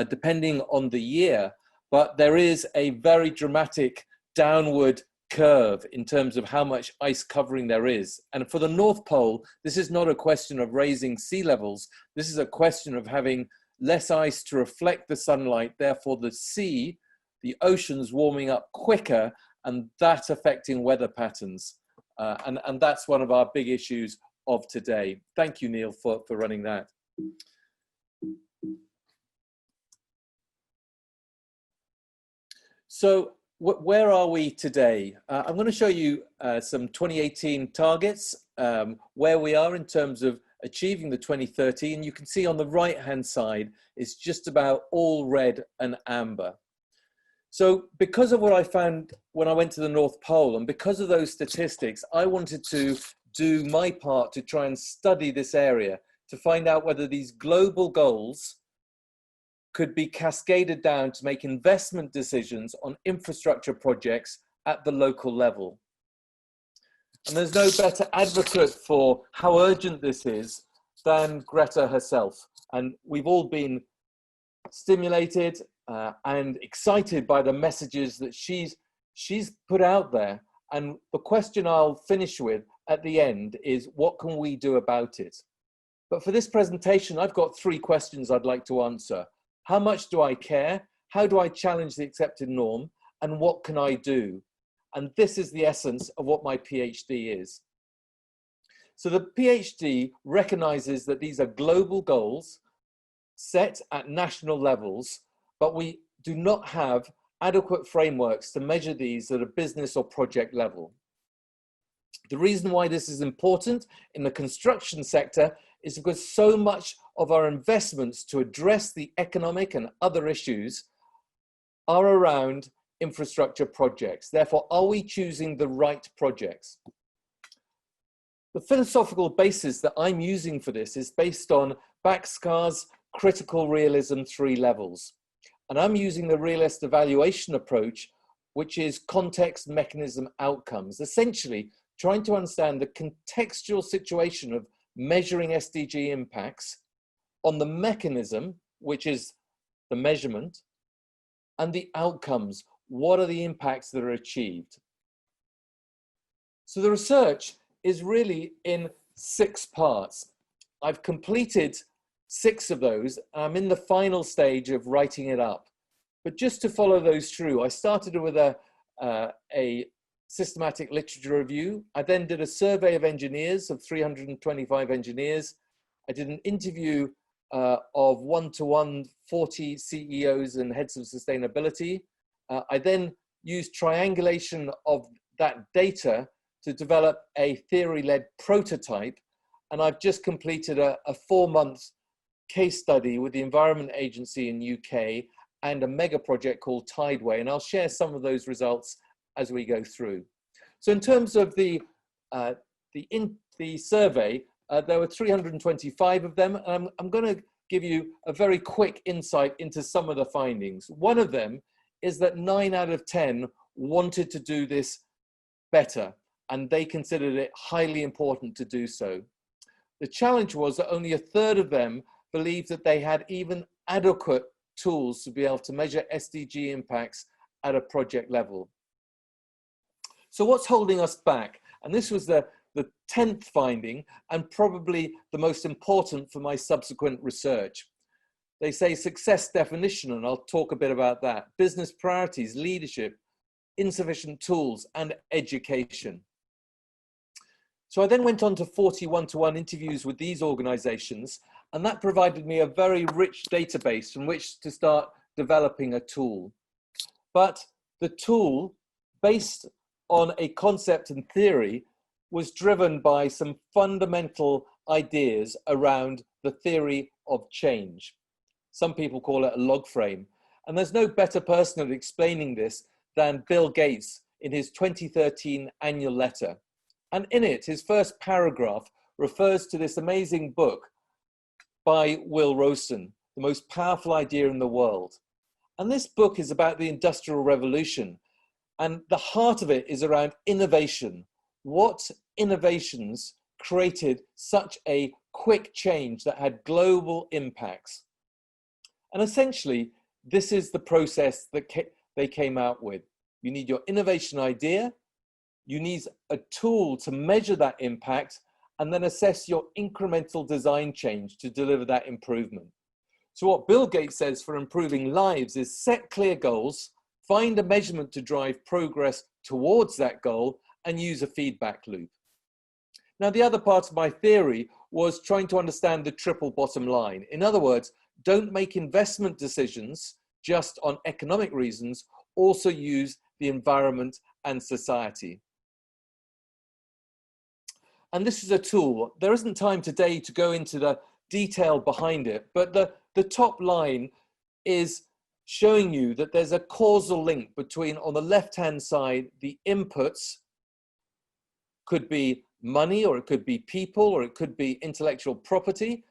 depending on the year, but there is a very dramatic downward curve in terms of how much ice covering there is. And for the North Pole, this is not a question of raising sea levels, this is a question of having less ice to reflect the sunlight, therefore the sea, the oceans warming up quicker, and that affecting weather patterns. And that's one of our big issues of today. Thank you, Neil, for running that. So where are we today? I'm going to show you some 2018 targets, where we are in terms of achieving the 2030. And you can see on the right-hand side, it's just about all red and amber. So because of what I found when I went to the North Pole, and because of those statistics, I wanted to do my part to try and study this area to find out whether these global goals could be cascaded down to make investment decisions on infrastructure projects at the local level. And there's no better advocate for how urgent this is than Greta herself. And we've all been stimulated and excited by the messages that she's put out there. And the question I'll finish with at the end is, what can we do about it? But for this presentation, I've got 3 questions I'd like to answer. How much do I care? How do I challenge the accepted norm? And what can I do? And this is the essence of what my PhD is. So the PhD recognizes that these are global goals set at national levels, but we do not have adequate frameworks to measure these at a business or project level. The reason why this is important in the construction sector is because so much of our investments to address the economic and other issues are around infrastructure projects. Therefore, are we choosing the right projects? The philosophical basis that I'm using for this is based on Baxkar's critical realism 3 levels. And I'm using the realist evaluation approach, which is context, mechanism, outcomes, essentially trying to understand the contextual situation of measuring SDG impacts on the mechanism, which is the measurement, and the outcomes. What are the impacts that are achieved? So the research is really in 6 parts. I've completed 6 of those. I'm in the final stage of writing it up. But just to follow those through, I started with a systematic literature review. I then did a survey of engineers, of 325 engineers. I did an interview of 1-to-1 40 CEOs and heads of sustainability. I then used triangulation of that data to develop a theory-led prototype, and I've just completed a 4-month case study with the Environment Agency in UK and a mega project called Tideway, and I'll share some of those results as we go through. So in terms of the survey, there were 325 of them, and I'm going to give you a very quick insight into some of the findings. One of them is that 9 out of 10 wanted to do this better, and they considered it highly important to do so. The challenge was that only 1/3 of them believed that they had even adequate tools to be able to measure SDG impacts at a project level. So what's holding us back? And this was the 10th finding, and probably the most important for my subsequent research. They say success definition, and I'll talk a bit about that, business priorities, leadership, insufficient tools, and education. So I then went on to 40 one-to-one interviews with these organizations, and that provided me a very rich database from which to start developing a tool. But the tool, based on a concept and theory, was driven by some fundamental ideas around the theory of change. Some people call it a log frame. And there's no better person at explaining this than Bill Gates in his 2013 annual letter. And in it, his first paragraph refers to this amazing book by Will Rosen, The Most Powerful Idea in the World. And this book is about the Industrial Revolution. And the heart of it is around innovation. What innovations created such a quick change that had global impacts? And essentially, this is the process that they came out with. You need your innovation idea, you need a tool to measure that impact, and then assess your incremental design change to deliver that improvement. So what Bill Gates says for improving lives is set clear goals, find a measurement to drive progress towards that goal, and use a feedback loop. Now, the other part of my theory was trying to understand the triple bottom line. In other words, don't make investment decisions just on economic reasons, also use the environment and society. And this is a tool. There isn't time today to go into the detail behind it, but the top line is showing you that there's a causal link between, on the left-hand side, the inputs could be money, or it could be people, or it could be intellectual property,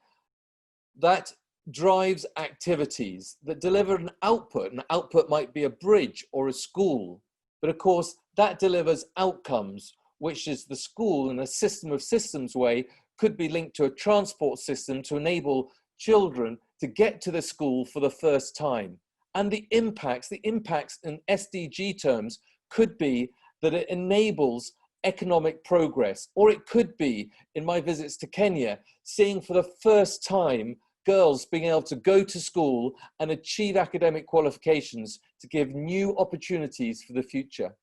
that drives activities that deliver an output. An output might be a bridge or a school, but of course that delivers outcomes, which is the school in a system of systems way could be linked to a transport system to enable children to get to the school for the first time. And the impacts in SDG terms could be that it enables economic progress, or it could be, in my visits to Kenya, seeing for the first time girls being able to go to school and achieve academic qualifications to give new opportunities for the future.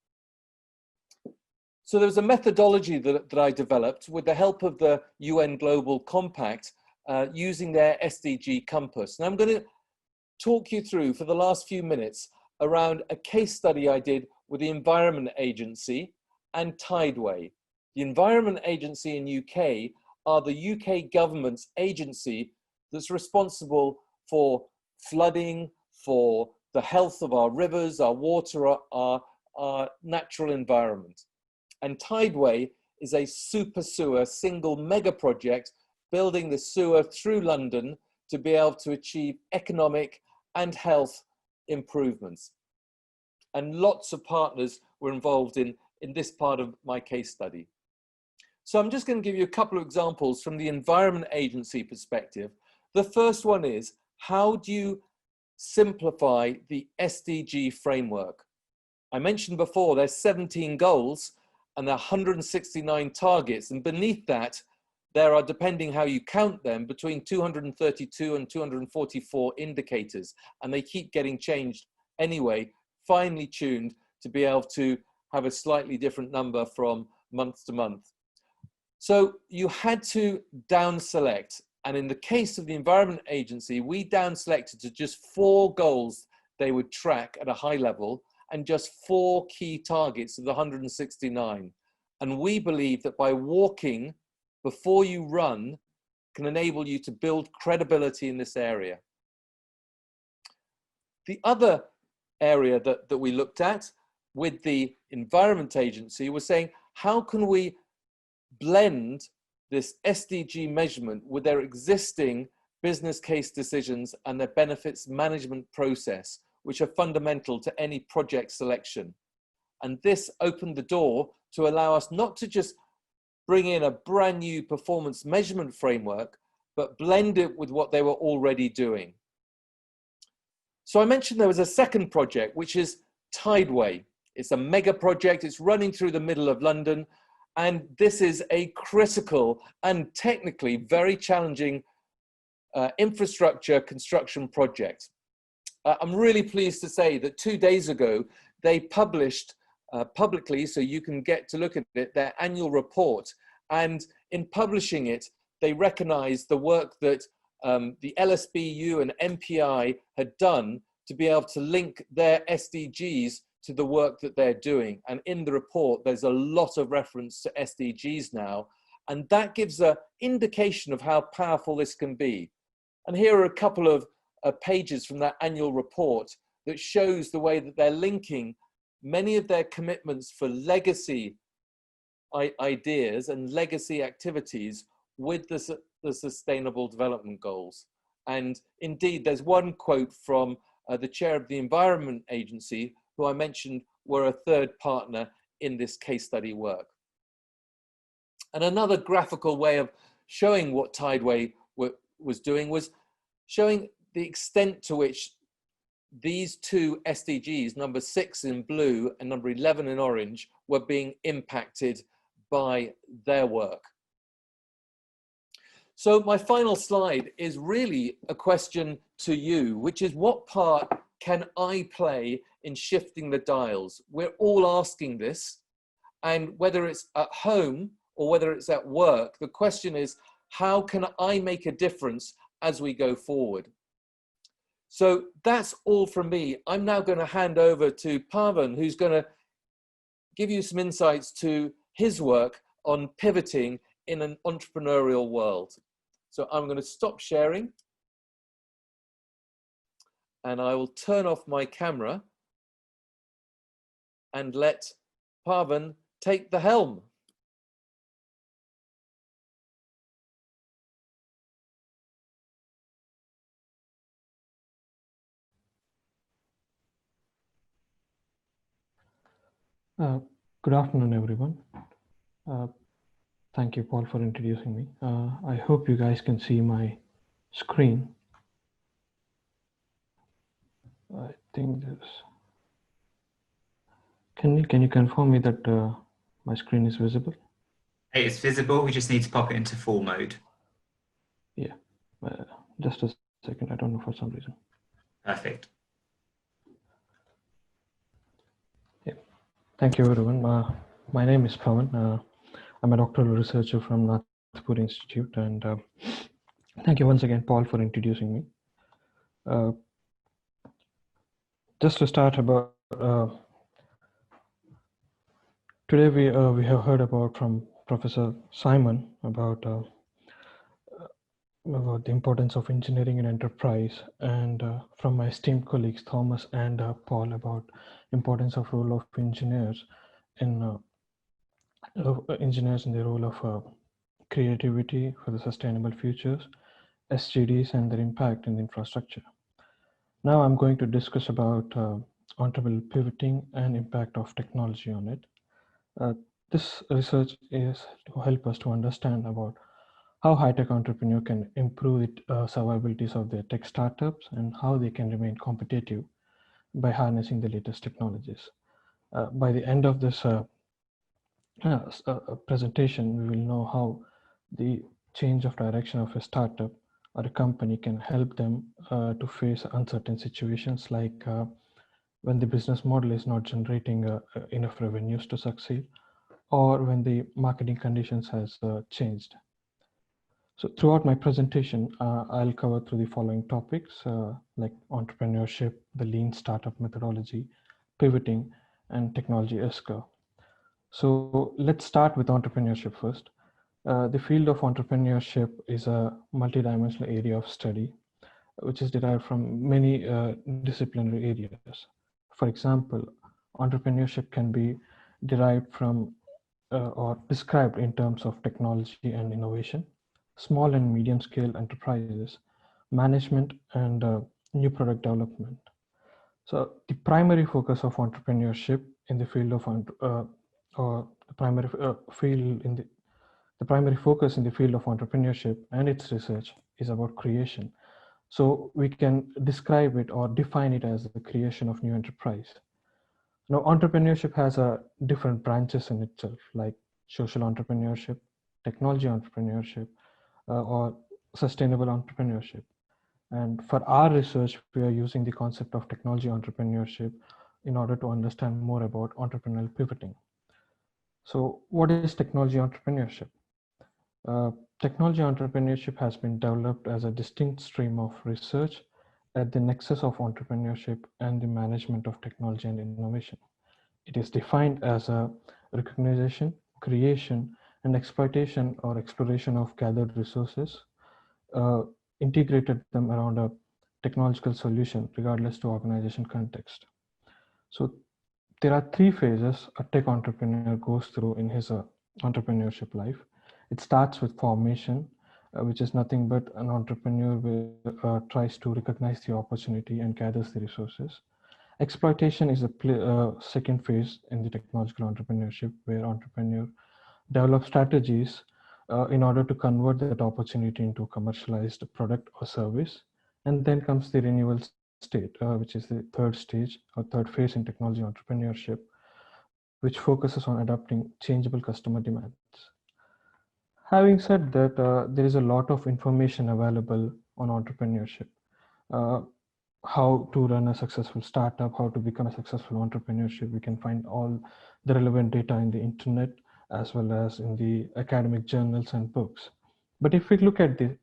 So there was a methodology that I developed with the help of the UN Global Compact using their SDG compass. And I'm going to talk you through for the last few minutes around a case study I did with the Environment Agency and Tideway. The Environment Agency in UK are the UK government's agency that's responsible for flooding, for the health of our rivers, our water, our natural environment. And Tideway is a super sewer, single mega project, building the sewer through London to be able to achieve economic and health improvements. And lots of partners were involved in this part of my case study. So I'm just going to give you a couple of examples from the Environment Agency perspective. The first one is, how do you simplify the SDG framework? I mentioned before there's 17 goals and there are 169 targets, and beneath that there are, depending how you count them, between 232 and 244 indicators, and they keep getting changed anyway, finely tuned to be able to have a slightly different number from month to month. So you had to down select, and in the case of the Environment Agency, we down selected to just 4 goals they would track at a high level and just 4 key targets of the 169. And we believe that by walking before you run can enable you to build credibility in this area. The other area that we looked at with the Environment Agency was saying, how can we blend this SDG measurement with their existing business case decisions and their benefits management process, which are fundamental to any project selection. And this opened the door to allow us not to just bring in a brand new performance measurement framework, but blend it with what they were already doing. So I mentioned there was a second project, which is Tideway. It's a mega project. It's running through the middle of London. And this is a critical and technically very challenging infrastructure construction project. I'm really pleased to say that 2 days ago, they published publicly, so you can get to look at it, their annual report. And in publishing it, they recognized the work that the LSBU and MPI had done to be able to link their SDGs to the work that they're doing. And in the report, there's a lot of reference to SDGs now. And that gives an indication of how powerful this can be. And here are a couple of pages from that annual report that shows the way that they're linking many of their commitments for legacy ideas and legacy activities with the Sustainable Development Goals. And indeed, there's one quote from the chair of the Environment Agency, who I mentioned were a third partner in this case study work. And another graphical way of showing what Tideway was doing was showing the extent to which these two SDGs, number 6 in blue and number 11 in orange, were being impacted by their work. So my final slide is really a question to you, which is, what part can I play in shifting the dials? We're all asking this, and whether it's at home or whether it's at work, the question is, how can I make a difference as we go forward? So that's all from me. I'm now going to hand over to Pavan, who's going to give you some insights to his work on pivoting in an entrepreneurial world. So I'm going to stop sharing, and I will turn off my camera and let Pavan take the helm. Good afternoon, everyone. Thank you, Paul, for introducing me. I hope you guys can see my screen. I think this. Can you confirm me that my screen is visible? Hey, it's visible. We just need to pop it into full mode. Yeah, just a second. I don't know for some reason. Perfect. Yeah. Thank you, everyone. My name is Pavan. I'm a doctoral researcher from Nathu Puri Institute, and thank you once again, Paul, for introducing me. Just to start about today, we have heard about from Professor Simon about the importance of engineering in enterprise, and from my esteemed colleagues Thomas and Paul about importance of role of engineers in the role of creativity for the sustainable futures, SDGs, and their impact in the infrastructure. Now I'm going to discuss about entrepreneurial pivoting and impact of technology on it. This research is to help us to understand about how high-tech entrepreneur can improve the survivabilities of their tech startups and how they can remain competitive by harnessing the latest technologies. By the end of this presentation, we will know how the change of direction of a startup or a company can help them to face uncertain situations, like when the business model is not generating enough revenues to succeed, or when the marketing conditions has changed. So throughout my presentation, I'll cover through the following topics like entrepreneurship, the lean startup methodology, pivoting, and technology S-curve. So let's start with entrepreneurship first. The field of entrepreneurship is a multidimensional area of study, which is derived from many disciplinary areas. For example, entrepreneurship can be derived from or described in terms of technology and innovation, small and medium scale enterprises, management, and new product development. So the primary focus of entrepreneurship in the field of or the primary field in the primary focus in the field of entrepreneurship and its research is about creation. So we can describe it or define it as the creation of new enterprise. Now, entrepreneurship has different branches in itself, like social entrepreneurship, technology entrepreneurship, or sustainable entrepreneurship. And for our research, we are using the concept of technology entrepreneurship in order to understand more about entrepreneurial pivoting. So what is technology entrepreneurship? Technology entrepreneurship has been developed as a distinct stream of research at the nexus of entrepreneurship and the management of technology and innovation. It is defined as a recognition, creation, and exploitation or exploration of gathered resources, integrated them around a technological solution regardless to organization context. So there are three phases a tech entrepreneur goes through in his entrepreneurship life. It starts with formation, which is nothing but an entrepreneur tries to recognize the opportunity and gathers the resources. Exploitation is the second phase in the technological entrepreneurship, where entrepreneur develop strategies in order to convert that opportunity into a commercialized product or service. And then comes the renewal state, which is the third stage or third phase in technology entrepreneurship, which focuses on adapting changeable customer demands. Having said that, there is a lot of information available on entrepreneurship. How to run a successful startup, how to become a successful entrepreneurship. We can find all the relevant data in the internet as well as in the academic journals and books. But if we look at the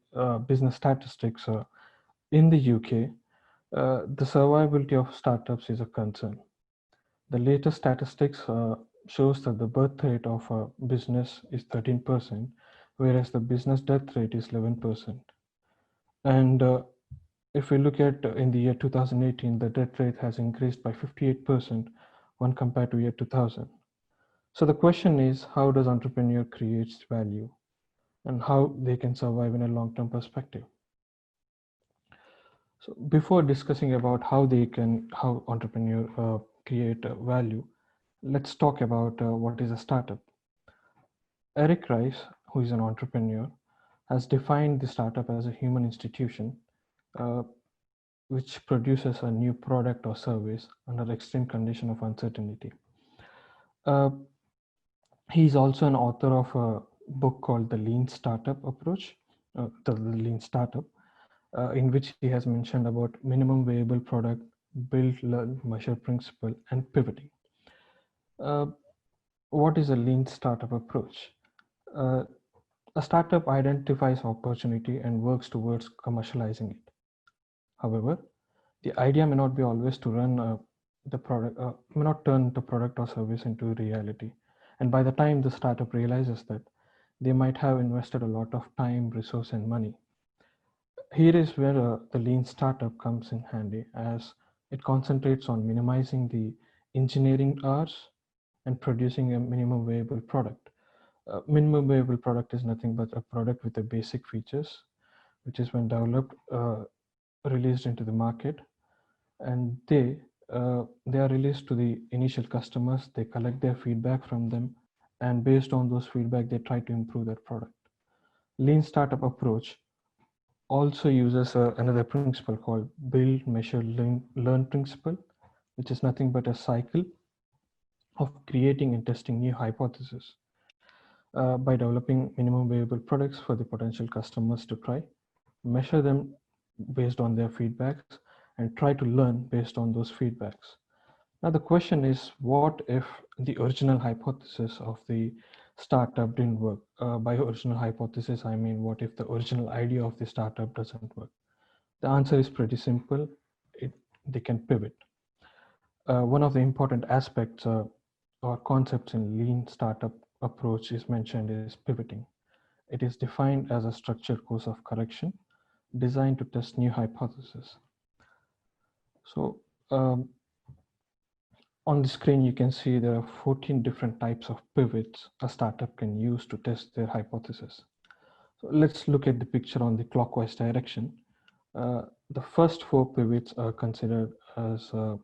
business statistics in the UK, the survivability of startups is a concern. The latest statistics shows that the birth rate of a business is 13%, whereas the business death rate is 11%. And if we look at in the year 2018, the death rate has increased by 58% when compared to year 2000. So the question is, how does entrepreneur creates value and how they can survive in a long-term perspective? So before discussing about how entrepreneur create value, let's talk about what is a startup. Eric Rice, who is an entrepreneur, has defined the startup as a human institution which produces a new product or service under extreme condition of uncertainty. He is also an author of a book called The Lean Startup Approach, the Lean Startup, in which he has mentioned about minimum viable product, build, learn, measure principle, and pivoting. What is a lean startup approach? A startup identifies opportunity and works towards commercializing it. However, the idea may not be always to run the product, may not turn the product or service into reality. And by the time the startup realizes that, they might have invested a lot of time, resource, and money. Here is where the lean startup comes in handy, as it concentrates on minimizing the engineering hours and producing a minimum viable product. Minimum viable product is nothing but a product with the basic features, which is when developed, released into the market, and they are released to the initial customers. They collect their feedback from them, and based on those feedback, they try to improve that product. Lean startup approach also uses another principle called build, measure, learn principle, which is nothing but a cycle of creating and testing new hypotheses by developing minimum viable products for the potential customers to try, measure them based on their feedbacks, and try to learn based on those feedbacks. Now the question is, what if the original hypothesis of the startup didn't work? By original hypothesis, I mean, what if the original idea of the startup doesn't work? The answer is pretty simple. They can pivot. One of the important aspects or concepts in lean startup approach is mentioned is pivoting. It is defined as a structured course of correction designed to test new hypotheses. So on the screen, you can see there are 14 different types of pivots a startup can use to test their hypothesis. So let's look at the picture on the clockwise direction. The first 4 pivots are considered as a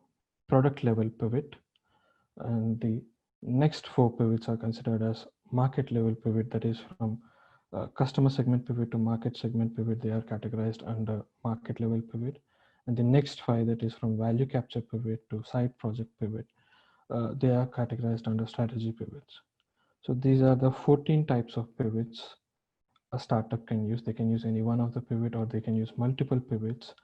product level pivot, and the next 4 pivots are considered as market level pivot, that is from customer segment pivot to market segment pivot. They are categorized under market level pivot. And the next 5, that is from value capture pivot to side project pivot, they are categorized under strategy pivots. So these are the 14 types of pivots a startup can use. They can use any one of the pivot, or they can use multiple pivots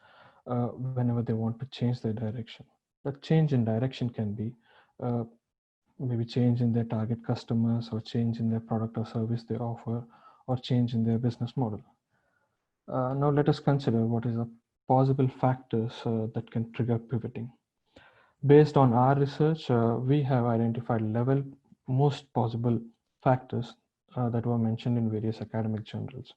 whenever they want to change their direction. The change in direction can be maybe change in their target customers, or change in their product or service they offer, or change in their business model. Now let us consider what is the possible factors that can trigger pivoting. Based on our research, we have identified most possible factors that were mentioned in various academic journals.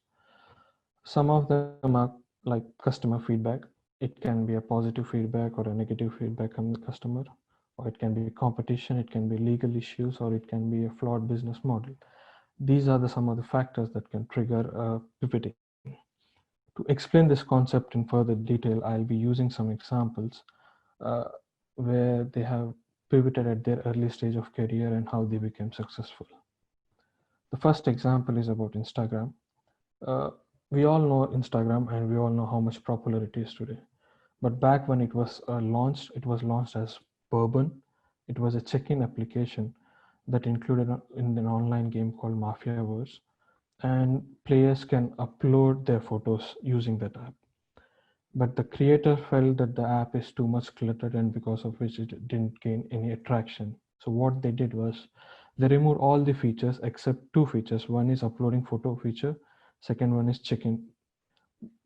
Some of them are like customer feedback. It can be a positive feedback or a negative feedback from the customer, or it can be competition, it can be legal issues, or it can be a flawed business model. These are some of the factors that can trigger pivoting. To explain this concept in further detail, I'll be using some examples where they have pivoted at their early stage of career and how they became successful. The first example is about Instagram. We all know Instagram, and we all know how much popular it is today. But back when it was launched as Bourbon. It was a check-in application that included in an online game called Mafiaverse, and players can upload their photos using that app. But the creator felt that the app is too much cluttered, and because of which it didn't gain any attraction. So what they did was they removed all the features except 2 features. One is uploading photo feature, second one is check-in.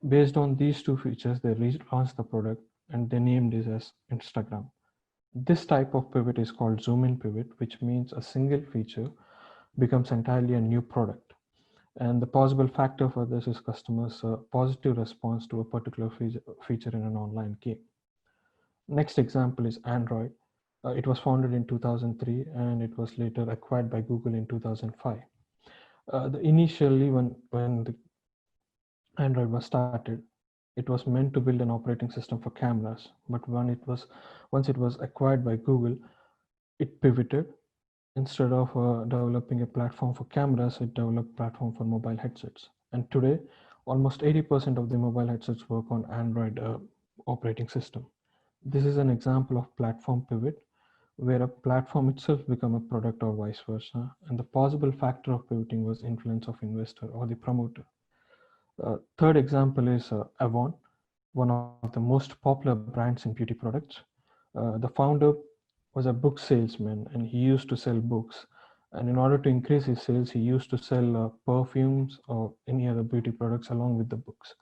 Based on these 2 features, they relaunched the product and they named it as Instagram. This type of pivot is called zoom-in pivot, which means a single feature becomes entirely a new product. And the possible factor for this is customers' positive response to a particular feature in an online game. Next example is Android. It was founded in 2003 and it was later acquired by Google in 2005. Initially, when the Android was started, it was meant to build an operating system for cameras. But once it was acquired by Google, it pivoted. Instead of developing a platform for cameras, it developed a platform for mobile headsets. And today, almost 80% of the mobile headsets work on Android operating system. This is an example of platform pivot, where a platform itself become a product or vice versa. And the possible factor of pivoting was influence of investor or the promoter. Third example is Avon, one of the most popular brands in beauty products. The founder was a book salesman and he used to sell books. And in order to increase his sales, he used to sell perfumes or any other beauty products along with the books.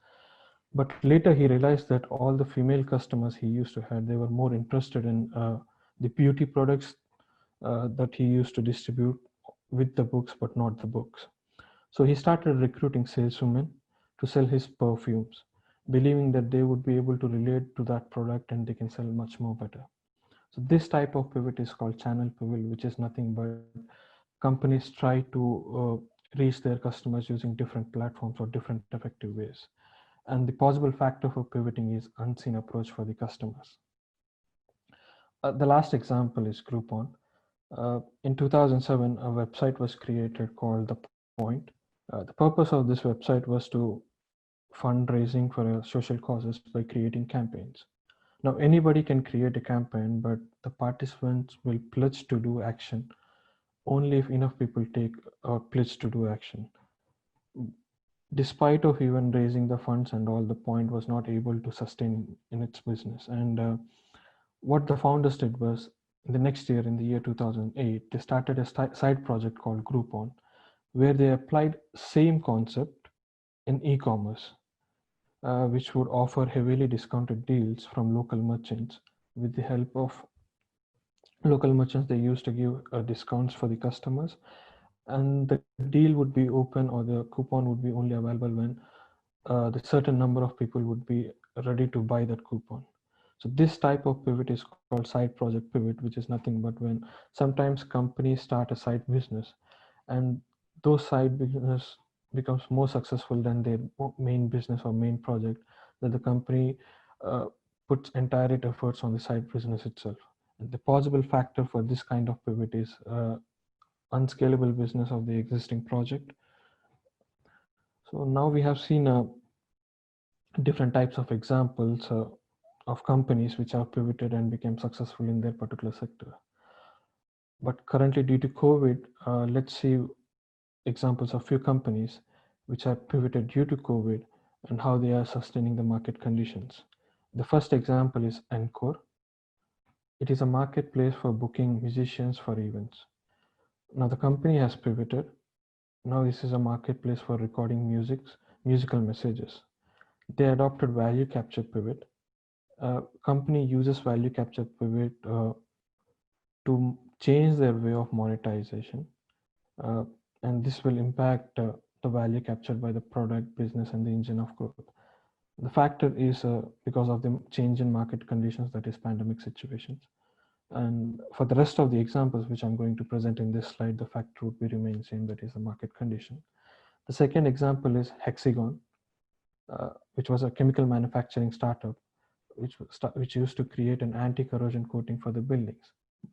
But later he realized that all the female customers he used to have, they were more interested in the beauty products that he used to distribute with the books, but not the books. So he started recruiting saleswomen to sell his perfumes, believing that they would be able to relate to that product and they can sell much more better. So this type of pivot is called channel pivot, which is nothing but companies try to reach their customers using different platforms or different effective ways. And the possible factor for pivoting is unseen approach for the customers. The last example is Groupon. In 2007, a website was created called The Point. The purpose of this website was to fundraising for social causes by creating campaigns. Now, anybody can create a campaign, but the participants will pledge to do action only if enough people take a pledge to do action. Despite of even raising the funds and all, The Point was not able to sustain in its business. And what the founders did was, in the next year, in the year 2008, they started a side project called Groupon, where they applied same concept in e-commerce, which would offer heavily discounted deals from local merchants with the help of local merchants, they used to give discounts for the customers, and the deal would be open or the coupon would be only available when the certain number of people would be ready to buy that coupon. So this type of pivot is called side project pivot, which is nothing but when sometimes companies start a side business and those side business becomes more successful than their main business or main project, that the company puts entire efforts on the side business itself. And the possible factor for this kind of pivot is unscalable business of the existing project. So now we have seen different types of examples of companies which have pivoted and became successful in their particular sector. But currently, due to COVID, let's see examples of few companies which have pivoted due to COVID and how they are sustaining the market conditions. The first example is Encore. It is a marketplace for booking musicians for events. Now the company has pivoted. Now this is a marketplace for recording musical messages. They adopted value capture pivot. Company uses value capture pivot to change their way of monetization. And this will impact the value captured by the product, business, and the engine of growth. The factor is because of the change in market conditions, that is pandemic situations. And for the rest of the examples which I'm going to present in this slide, the factor would be remain same, that is the market condition. The second example is Hexagon, which was a chemical manufacturing startup, which used to create an anti-corrosion coating for the buildings.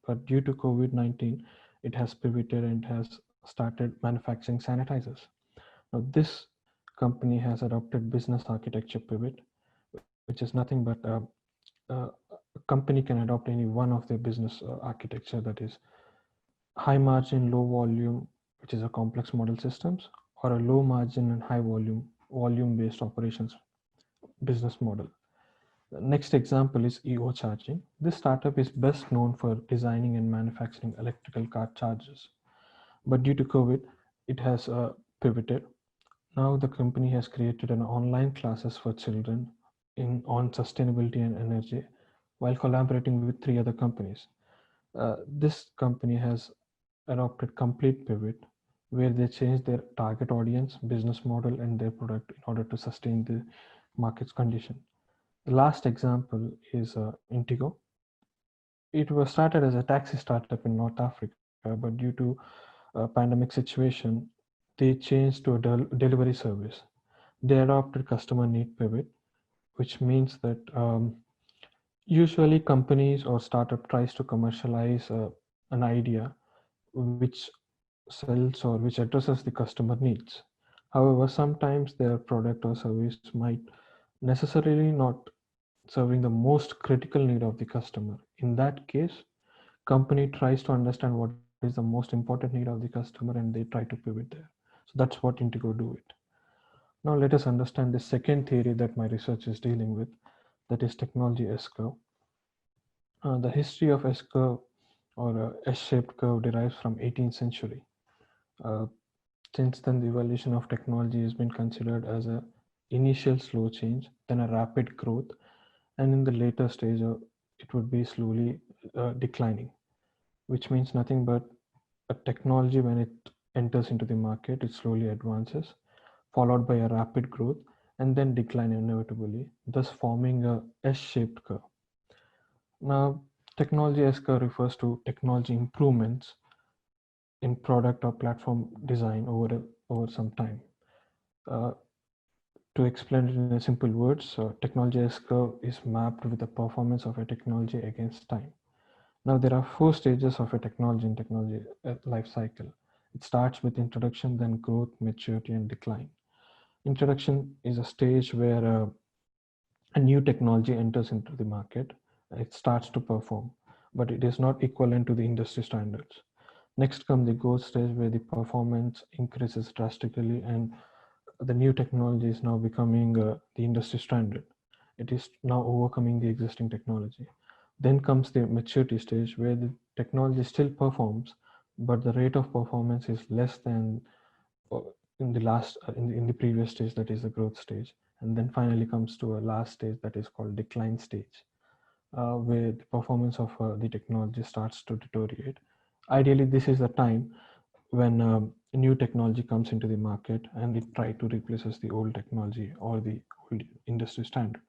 But due to COVID-19, it has pivoted and has started manufacturing sanitizers. Now this company has adopted business architecture pivot, which is nothing but a company can adopt any one of their business architecture, that is high margin, low volume, which is a complex model systems, or a low margin and high volume based operations business model. The next example is EO Charging. This startup is best known for designing and manufacturing electrical car chargers. But due to COVID, it has pivoted. Now the company has created an online classes for children on sustainability and energy while collaborating with 3 other companies. This company has adopted complete pivot where they change their target audience, business model, and their product in order to sustain the market's condition. The last example is Indigo. It was started as a taxi startup in North Africa, but due to a pandemic situation, they changed to a delivery service. They adopted customer need pivot, which means that usually companies or startup tries to commercialize an idea which sells or which addresses the customer needs. However, sometimes their product or service might necessarily not serving the most critical need of the customer. In that case, company tries to understand what is the most important need of the customer and they try to pivot there. So that's what Indigo do it. Now let us understand the second theory that my research is dealing with, that is technology S-curve. The history of S-curve or S-shaped curve derives from 18th century. Since then, the evolution of technology has been considered as a initial slow change, then a rapid growth, and in the later stage, it would be slowly declining, which means nothing but a technology when it enters into the market, it slowly advances, followed by a rapid growth, and then decline inevitably, thus forming a S-shaped curve. Now, technology S-curve refers to technology improvements in product or platform design over some time. To explain it in simple words, technology S-curve is mapped with the performance of a technology against time. Now there are 4 stages of a technology in technology life cycle. It starts with introduction, then growth, maturity, and decline. Introduction is a stage where a new technology enters into the market. It starts to perform, but it is not equivalent to the industry standards. Next comes the growth stage where the performance increases drastically and the new technology is now becoming the industry standard. It is now overcoming the existing technology. Then comes the maturity stage where the technology still performs, but the rate of performance is less than in the previous stage, that is the growth stage. And then finally comes to a last stage that is called decline stage. where the performance of the technology starts to deteriorate. Ideally, this is the time when a new technology comes into the market and it tries to replaces the old technology or the old industry standard.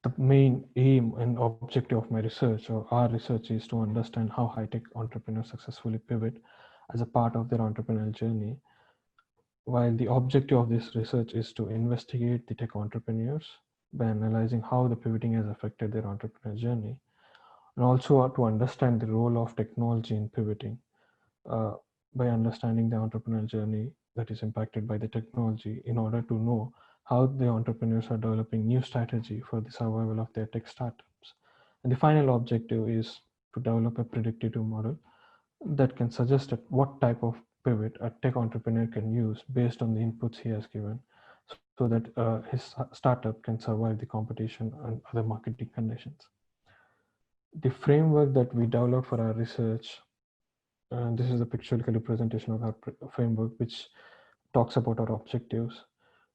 The main aim and objective of my research or our research is to understand how high-tech entrepreneurs successfully pivot as a part of their entrepreneurial journey. While the objective of this research is to investigate the tech entrepreneurs by analyzing how the pivoting has affected their entrepreneurial journey, and also to understand the role of technology in pivoting by understanding the entrepreneurial journey that is impacted by the technology in order to know how the entrepreneurs are developing new strategy for the survival of their tech startups. And the final objective is to develop a predictive model that can suggest what type of pivot a tech entrepreneur can use based on the inputs he has given so that his startup can survive the competition and other marketing conditions. The framework that we developed for our research, this is a pictorial representation of our framework, which talks about our objectives,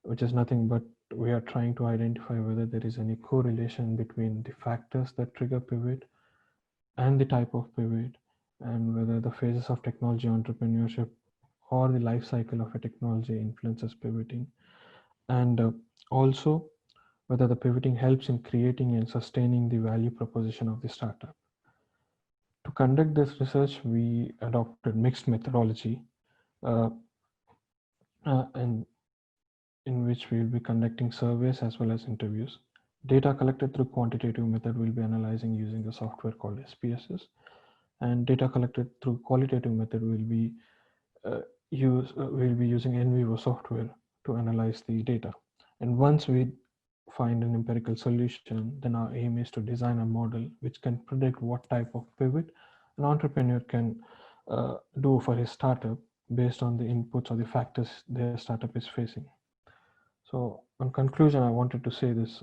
which is nothing but we are trying to identify whether there is any correlation between the factors that trigger pivot and the type of pivot, and whether the phases of technology entrepreneurship or the life cycle of a technology influences pivoting, and also whether the pivoting helps in creating and sustaining the value proposition of the startup. To conduct this research, we adopted mixed methodology, and in which we will be conducting surveys as well as interviews. Data collected through quantitative method will be analyzing using a software called SPSS, and data collected through qualitative method will be using in vivo software to analyze the data. And once we find an empirical solution, then our aim is to design a model which can predict what type of pivot an entrepreneur can do for his startup based on the inputs or the factors their startup is facing. So on conclusion, I wanted to say this: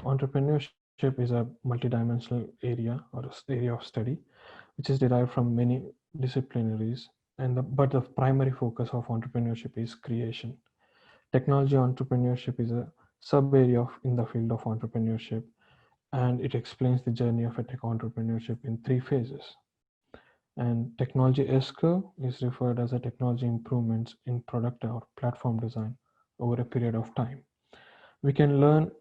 entrepreneurship is a multidimensional area or area of study, which is derived from many disciplinaries, but the primary focus of entrepreneurship is creation. Technology entrepreneurship is a sub-area in the field of entrepreneurship, and it explains the journey of a tech entrepreneurship in 3 phases. And technology S-curve is referred as a technology improvements in product or platform design over a period of time. We can learn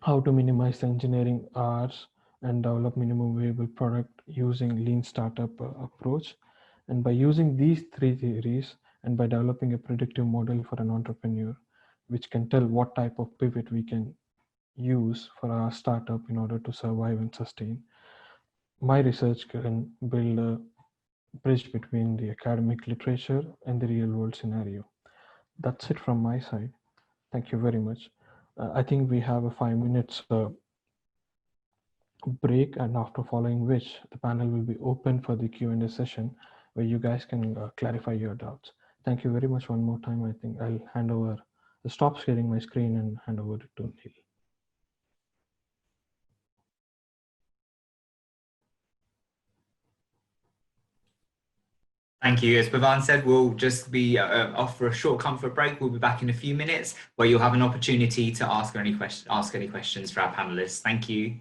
how to minimize the engineering hours and develop minimum viable product using lean startup approach. And by using these 3 theories and by developing a predictive model for an entrepreneur, which can tell what type of pivot we can use for our startup in order to survive and sustain, my research can build a bridge between the academic literature and the real world scenario. That's it from my side. Thank you very much. I think we have a 5 minutes break, and after following which the panel will be open for the Q&A session where you guys can clarify your doubts. Thank you very much one more time. I think I'll stop sharing my screen and hand over it to Neil. Thank you. As Pavan said, we'll just be off for a short comfort break. We'll be back in a few minutes where you'll have an opportunity to ask any questions for our panelists. Thank you.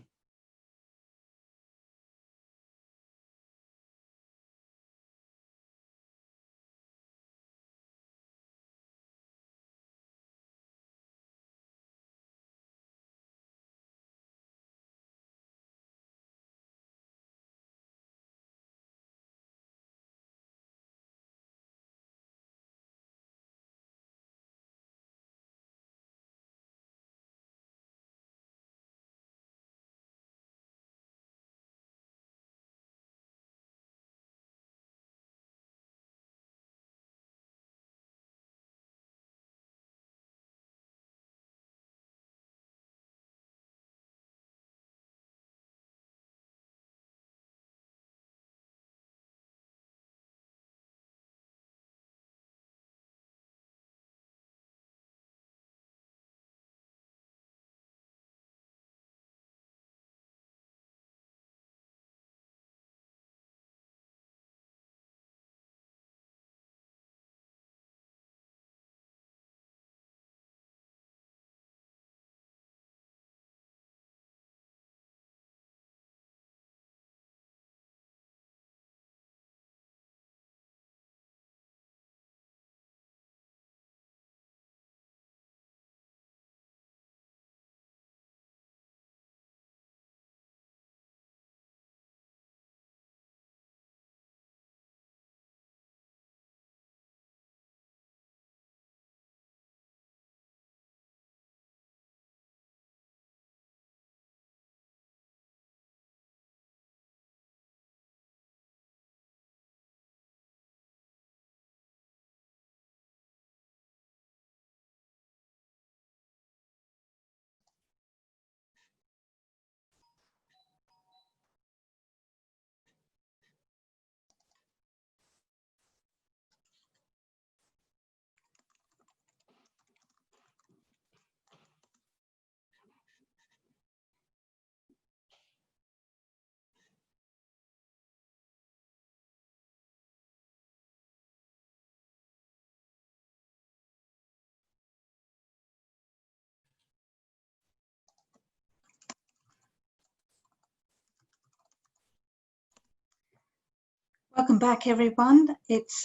Welcome back, everyone. It's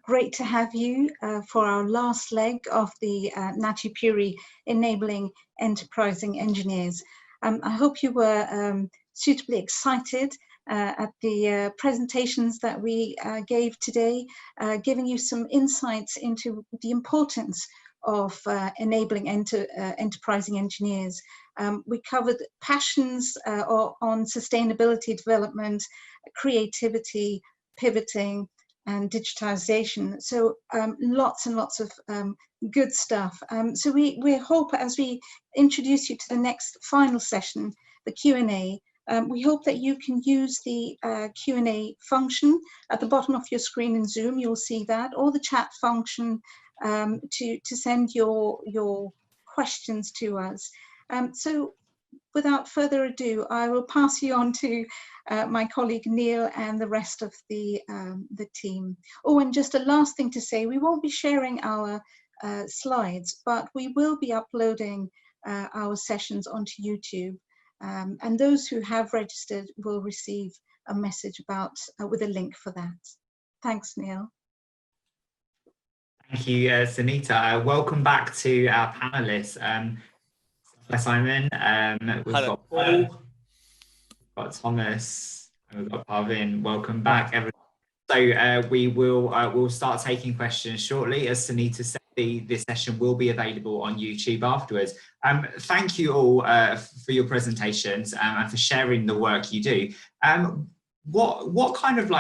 great to have you for our last leg of the Nathu Puri Enabling Enterprising Engineers. I hope you were suitably excited at the presentations that we gave today, giving you some insights into the importance of enabling enterprising engineers. We covered passions on sustainability development, creativity, pivoting, and digitization. So lots and lots of good stuff. So we hope, as we introduce you to the next final session, the Q&A, we hope that you can use the Q&A function at the bottom of your screen in Zoom. You'll see that, or the chat function to send your questions to us. So without further ado, I will pass you on to my colleague Neil and the rest of the team. Oh, and just a last thing to say, we won't be sharing our slides, but we will be uploading our sessions onto YouTube. And those who have registered will receive a message about with a link for that. Thanks, Neil. Thank you, Sunita. Welcome back to our panelists. Hi, Simon. We've Hello. got Paul, we've got Thomas, and we've got Parvin. Welcome back, everyone. So we'll start taking questions shortly. As Sunita said, this session will be available on YouTube afterwards. Thank you all for your presentations and for sharing the work you do. What kind of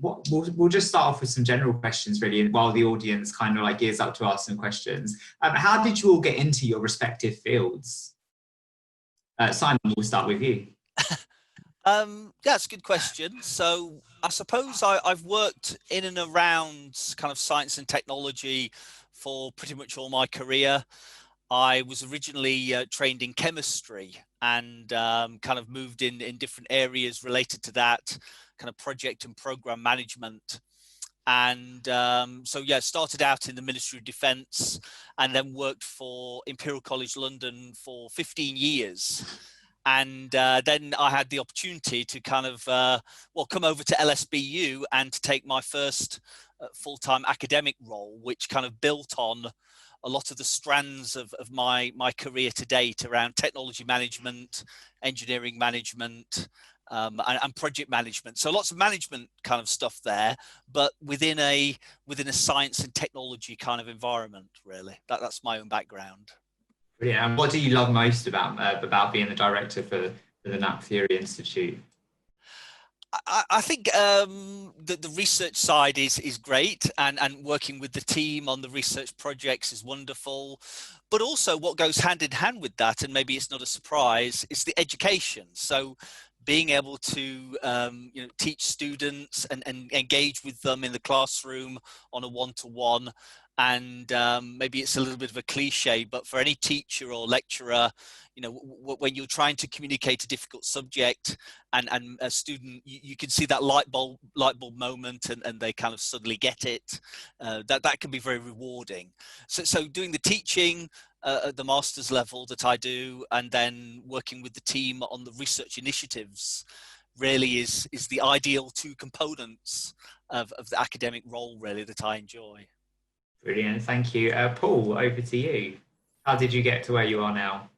we'll just start off with some general questions really, while the audience kind of gears up to ask some questions. How did you all get into your respective fields? Simon, we'll start with you. Yeah, it's a good question. So I suppose I've worked in and around kind of science and technology for pretty much all my career. I was originally trained in chemistry and kind of moved in different areas related to that, kind of project and program management. And so, yeah, started out in the Ministry of Defence and then worked for Imperial College London for 15 years. And then I had the opportunity to kind of, come over to LSBU and to take my first full-time academic role, which kind of built on a lot of the strands of my career to date around technology management, engineering management, and project management. So lots of management kind of stuff there, but within a science and technology kind of environment, really. That's my own background. Brilliant. And what do you love most about being the director for the Nathu Puri Institute? I think the research side is great, and working with the team on the research projects is wonderful. But also what goes hand in hand with that, and maybe it's not a surprise, is the education. So being able to teach students and engage with them in the classroom on a one-to-one. And maybe it's a little bit of a cliche, but for any teacher or lecturer, when you're trying to communicate a difficult subject and a student, you can see that light bulb moment and they kind of suddenly get it. That can be very rewarding. So doing the teaching at the master's level that I do, and then working with the team on the research initiatives, really is the ideal two components of the academic role, really, that I enjoy. Brilliant, thank you. Paul, over to you. How did you get to where you are now?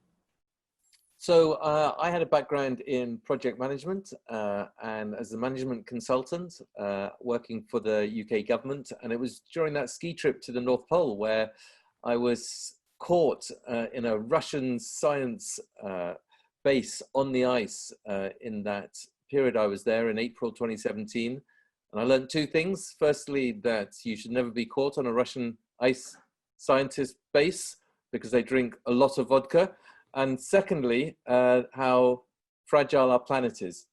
So I had a background in project management and as a management consultant working for the UK government. And it was during that ski trip to the North Pole where I was caught in a Russian science base on the ice in that period I was there in April 2017. And I learned two things. Firstly, that you should never be caught on a Russian ice scientist base because they drink a lot of vodka. And secondly, how fragile our planet is.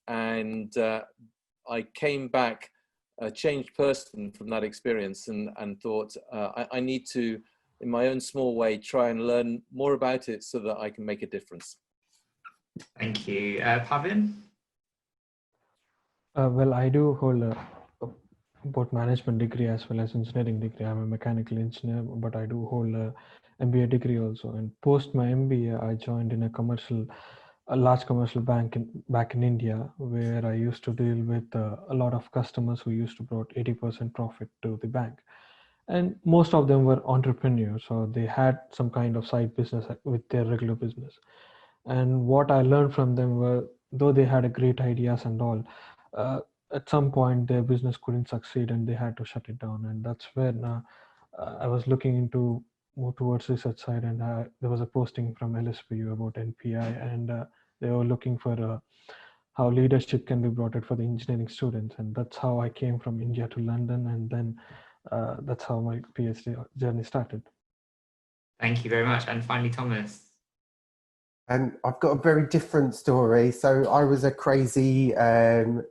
And I came back a changed person from that experience and thought I need to, in my own small way, try and learn more about it so that I can make a difference. Thank you. Parvin? Well, I do hold both management degree as well as engineering degree. I'm a mechanical engineer, but I do hold a MBA degree also. And post my MBA, I joined in a commercial a large commercial bank back in India, where I used to deal with a lot of customers who used to brought 80% profit to the bank. And most of them were entrepreneurs, so they had some kind of side business with their regular business. And what I learned from them were, though they had a great ideas and all, at some point their business couldn't succeed and they had to shut it down. And that's when I was looking into more towards research side, and there was a posting from LSBU about NPI, and they were looking for how leadership can be brought in for the engineering students. And that's how I came from India to London, and then that's how my PhD journey started. Thank you very much. And finally, Thomas. And I've got a very different story. So I was a crazy art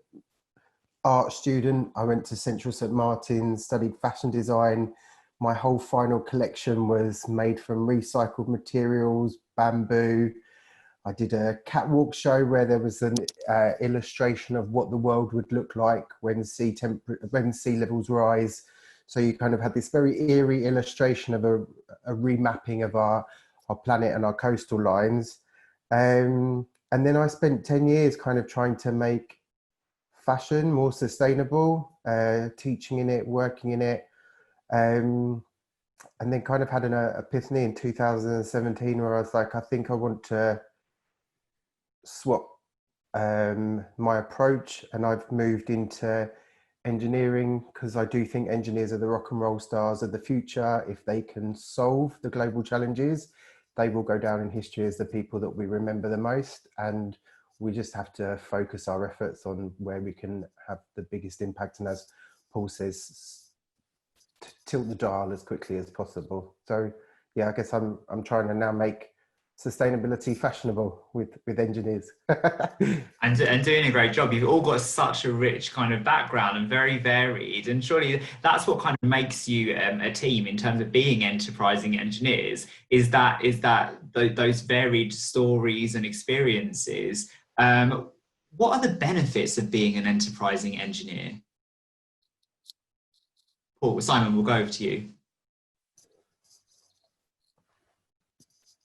student. I went to Central St Martin's, studied fashion design. My whole final collection was made from recycled materials, bamboo. I did a catwalk show where there was an illustration of what the world would look like when sea levels rise. So you kind of had this very eerie illustration of a remapping of our planet and our coastal lines. And then I spent 10 years kind of trying to make fashion more sustainable, teaching in it, working in it. And then kind of had an epiphany in 2017 where I was like, I think I want to swap my approach, and I've moved into engineering because I do think engineers are the rock and roll stars of the future. If they can solve the global challenges, they will go down in history as the people that we remember the most. And we just have to focus our efforts on where we can have the biggest impact. And as Paul says, tilt the dial as quickly as possible. So yeah, I guess I'm trying to now make sustainability fashionable with engineers. and doing a great job. You've all got such a rich kind of background and very varied, and surely that's what kind of makes you a team in terms of being enterprising engineers, is that those varied stories and experiences. What are the benefits of being an enterprising engineer? Paul, Simon, we'll go over to you.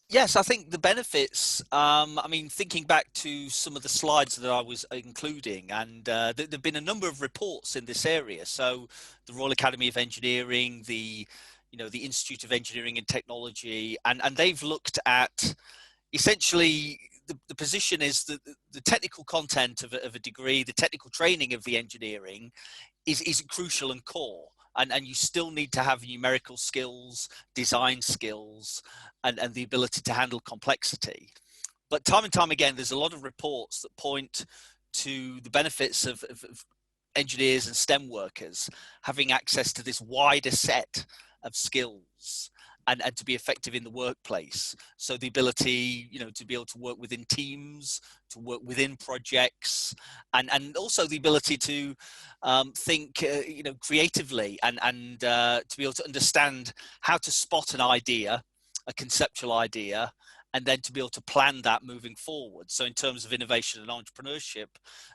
Yes, I think the benefits, I mean, thinking back to some of the slides that I was including, and there have been a number of reports in this area. So the Royal Academy of Engineering, the Institute of Engineering and Technology, and they've looked at essentially the position is that the technical content of a degree, the technical training of the engineering is crucial and core. And you still need to have numerical skills, design skills, and the ability to handle complexity. But time and time again, there's a lot of reports that point to the benefits of engineers and STEM workers having access to this wider set of skills and to be effective in the workplace. So the ability, to be able to work within teams, to work within projects, and also the ability to think, creatively and to be able to understand how to spot an idea, a conceptual idea, and then to be able to plan that moving forward. So in terms of innovation and entrepreneurship,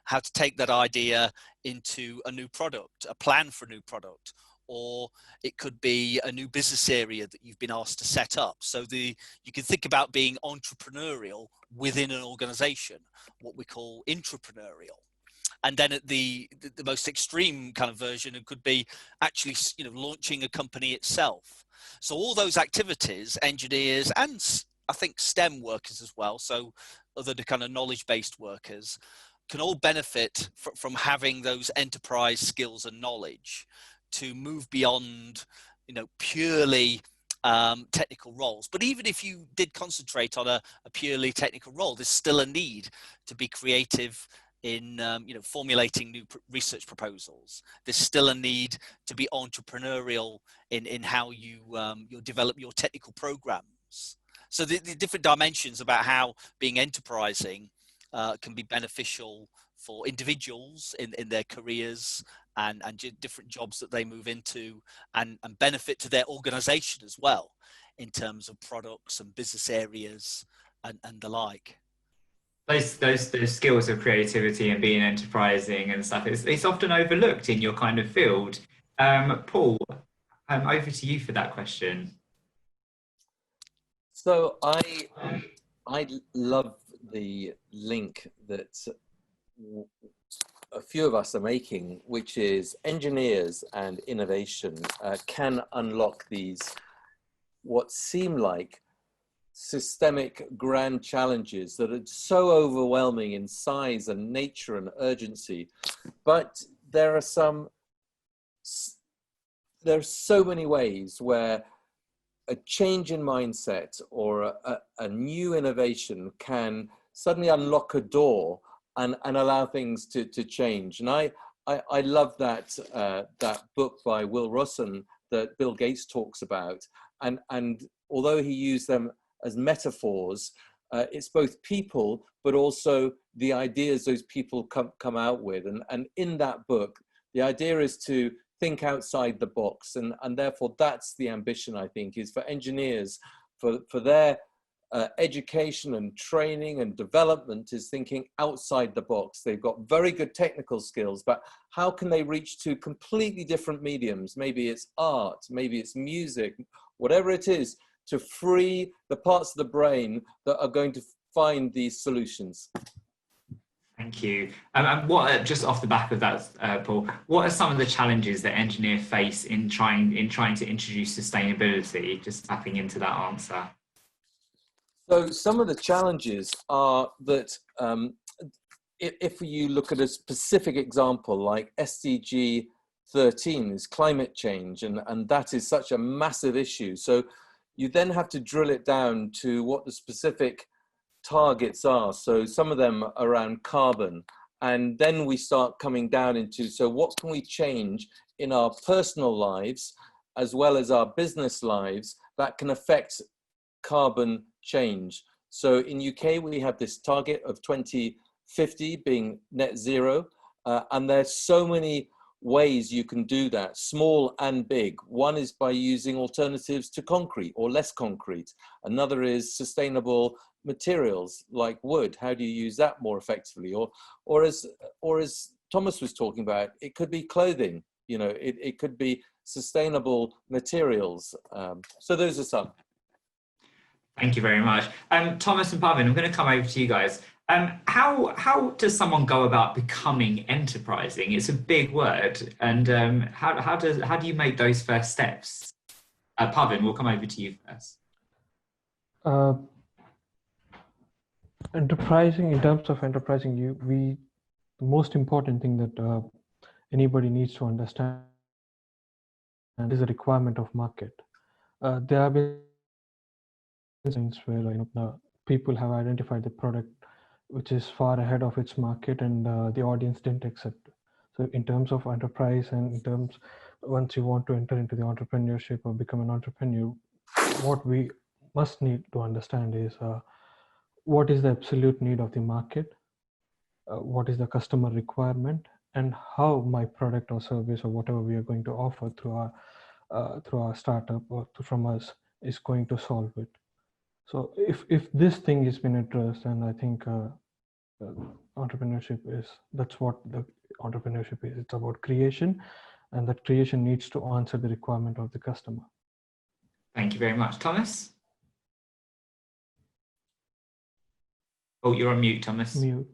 how to take that idea into a new product, a plan for a new product, or it could be a new business area that you've been asked to set up. So you can think about being entrepreneurial within an organization, what we call intrapreneurial. And then at the most extreme kind of version, it could be actually, launching a company itself. So all those activities, engineers and I think STEM workers as well, so other kind of knowledge-based workers, can all benefit from having those enterprise skills and knowledge to move beyond, purely technical roles. But even if you did concentrate on a purely technical role, there's still a need to be creative in formulating new research proposals. There's still a need to be entrepreneurial in how you develop your technical programs. So the different dimensions about how being enterprising can be beneficial for individuals in their careers and different jobs that they move into, and benefit to their organization as well in terms of products and business areas and the like. Those skills of creativity and being enterprising and stuff, it's often overlooked in your kind of field. Paul, over to you for that question. So I love the link that a few of us are making, which is engineers and innovation can unlock these what seem like systemic grand challenges that are so overwhelming in size and nature and urgency. But there are so many ways where a change in mindset or a new innovation can suddenly unlock a door and allow things to change. And I love that that book by Will Rosson that Bill Gates talks about. And although he used them as metaphors, it's both people, but also the ideas those people come out with. And in that book, the idea is to think outside the box. And therefore, that's the ambition, I think, is for engineers, for their education and training and development is thinking outside the box. They've got very good technical skills, but how can they reach to completely different mediums? Maybe it's art, maybe it's music, whatever it is, to free the parts of the brain that are going to find these solutions. Thank you. And what, just off the back of that, Paul, what are some of the challenges that engineers face in trying to introduce sustainability? Just tapping into that answer. So some of the challenges are that if you look at a specific example like SDG 13 is climate change, and that is such a massive issue. So you then have to drill it down to what the specific targets are. So some of them are around carbon, and then we start coming down into, so what can we change in our personal lives as well as our business lives that can affect carbon change. So in UK, we have this target of 2050 being net zero, and there's so many ways you can do that, small and big. One is by using alternatives to concrete or less concrete. Another is sustainable materials like wood. How do you use that more effectively? Or as Thomas was talking about, it could be clothing. You know, it could be sustainable materials. So those are some. Thank you very much. Thomas and Pavan, I'm going to come over to you guys. How does someone go about becoming enterprising? It's a big word. And how do you make those first steps? Pavan, we'll come over to you first. Enterprising, in terms of enterprising, the most important thing that anybody needs to understand is the requirement of market. There have been instances where people have identified the product which is far ahead of its market, and the audience didn't accept it. So in terms of enterprise, and in terms, once you want to enter into the entrepreneurship or become an entrepreneur, what we must need to understand is what is the absolute need of the market, what is the customer requirement, and how my product or service or whatever we are going to offer through our startup or from us is going to solve it. So if this thing has been addressed, and I think entrepreneurship that's what the entrepreneurship is. It's about creation, and that creation needs to answer the requirement of the customer. Thank you very much. Thomas? Oh, you're on mute, Thomas. Mute.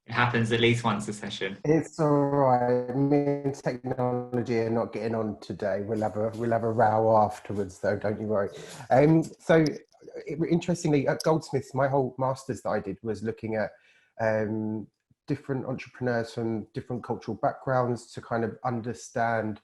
It happens at least once a session. It's all right. Me and technology are not getting on today. We'll have a row afterwards, though. Don't you worry. So interestingly, at Goldsmiths, my whole master's that I did was looking at different entrepreneurs from different cultural backgrounds to kind of understand.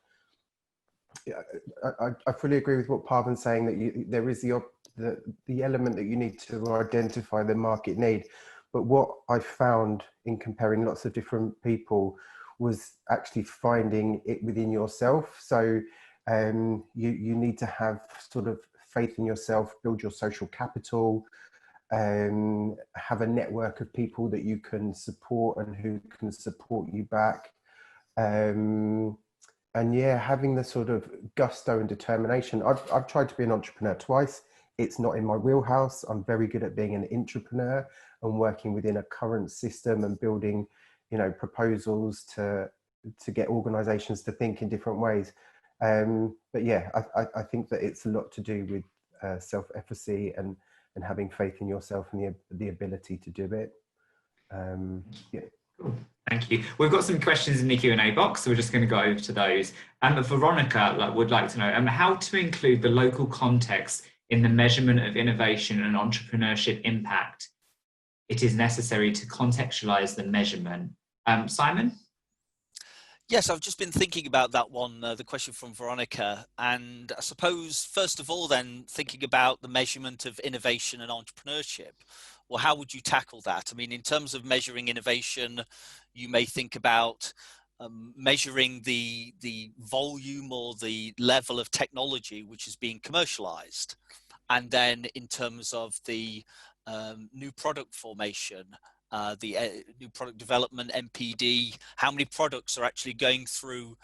I fully agree with what Pavan's saying, that there is the element that you need to identify the market need. But what I found in comparing lots of different people was actually finding it within yourself. So you need to have sort of faith in yourself, build your social capital, have a network of people that you can support and who can support you back. And yeah, having the sort of gusto and determination. I've tried to be an entrepreneur twice. It's not in my wheelhouse. I'm very good at being an intrapreneur and working within a current system and building, proposals to get organizations to think in different ways. But yeah, I think that it's a lot to do with self-efficacy and having faith in yourself and the ability to do it. Yeah. Cool. Thank you. We've got some questions in the Q&A box, so we're just going to go over to those. Veronica would like to know how to include the local context in the measurement of innovation and entrepreneurship impact. It is necessary to contextualize the measurement. Simon? Yes, I've just been thinking about that one, the question from Veronica, and I suppose first of all then thinking about the measurement of innovation and entrepreneurship. Well, how would you tackle that? I mean, in terms of measuring innovation, you may think about measuring the volume or the level of technology which is being commercialized. And then in terms of the new product formation, the new product development, NPD, how many products are actually going through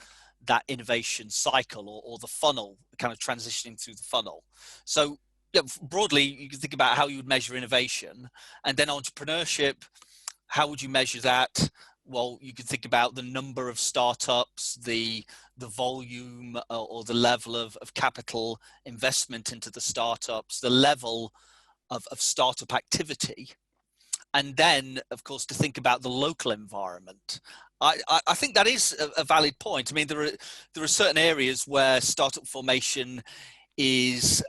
that innovation cycle or the funnel, kind of transitioning through the funnel. So yeah, broadly, you can think about how you would measure innovation, and then entrepreneurship, how would you measure that? Well, you could think about the number of startups, the volume or the level of capital investment into the startups, the level of startup activity. And then, of course, to think about the local environment. I think that is a valid point. I mean, there are certain areas where startup formation is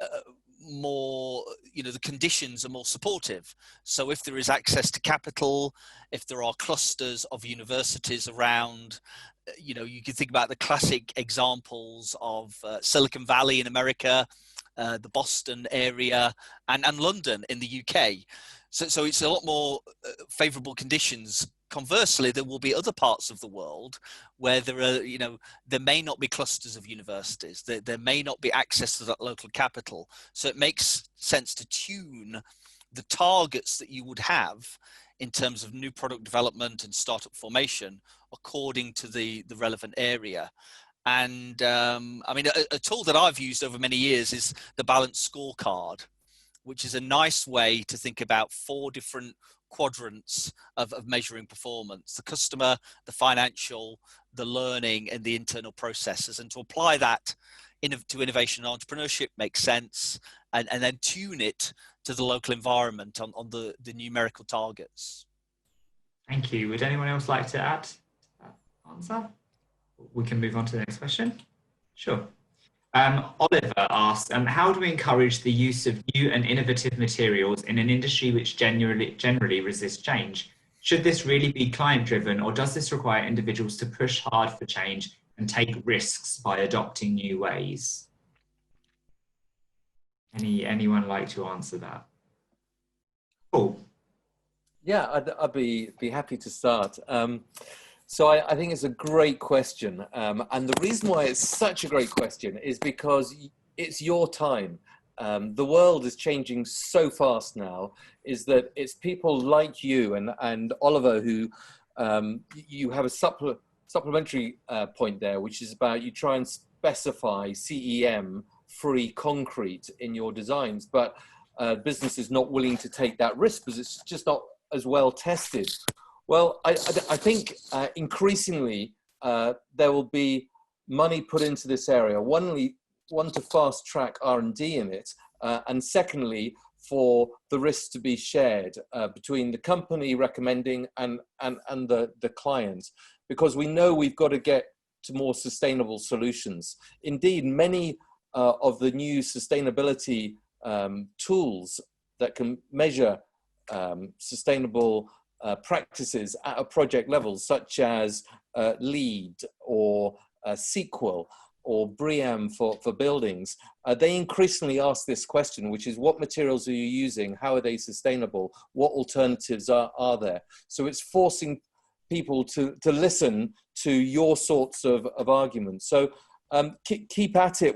more, the conditions are more supportive. So if there is access to capital, if there are clusters of universities around, you can think about the classic examples of Silicon Valley in America, the Boston area, and London in the UK. So it's a lot more favorable conditions. Conversely, there will be other parts of the world where there are, there may not be clusters of universities. There may not be access to that local capital. So it makes sense to tune the targets that you would have in terms of new product development and startup formation according to the relevant area. And I mean, a tool that I've used over many years is the balanced scorecard, which is a nice way to think about 4 different quadrants of measuring performance: the customer, the financial, the learning, and the internal processes. And to apply that to innovation and entrepreneurship makes sense, and then tune it to the local environment on the numerical targets. Thank you. Would anyone else like to add that answer? We can move on to the next question. Sure. Oliver asks, how do we encourage the use of new and innovative materials in an industry which generally resists change? Should this really be client-driven, or does this require individuals to push hard for change and take risks by adopting new ways? Anyone like to answer that? Paul? Yeah, I'd be happy to start. So I think it's a great question. And the reason why it's such a great question is because it's your time. The world is changing so fast now, is that it's people like you and Oliver who, you have a supplementary point there, which is about you try and specify CEM-free concrete in your designs, but business is not willing to take that risk because it's just not as well tested. Well, I think increasingly there will be money put into this area. One to fast track R&D in it, and secondly, for the risks to be shared between the company recommending and the client, because we know we've got to get to more sustainable solutions. Indeed, many of the new sustainability tools that can measure sustainable practices at a project level, such as LEED or SQL or BREEAM for buildings, they increasingly ask this question, which is what materials are you using? How are they sustainable? What alternatives are there? So it's forcing people to listen to your sorts of arguments. So keep at it,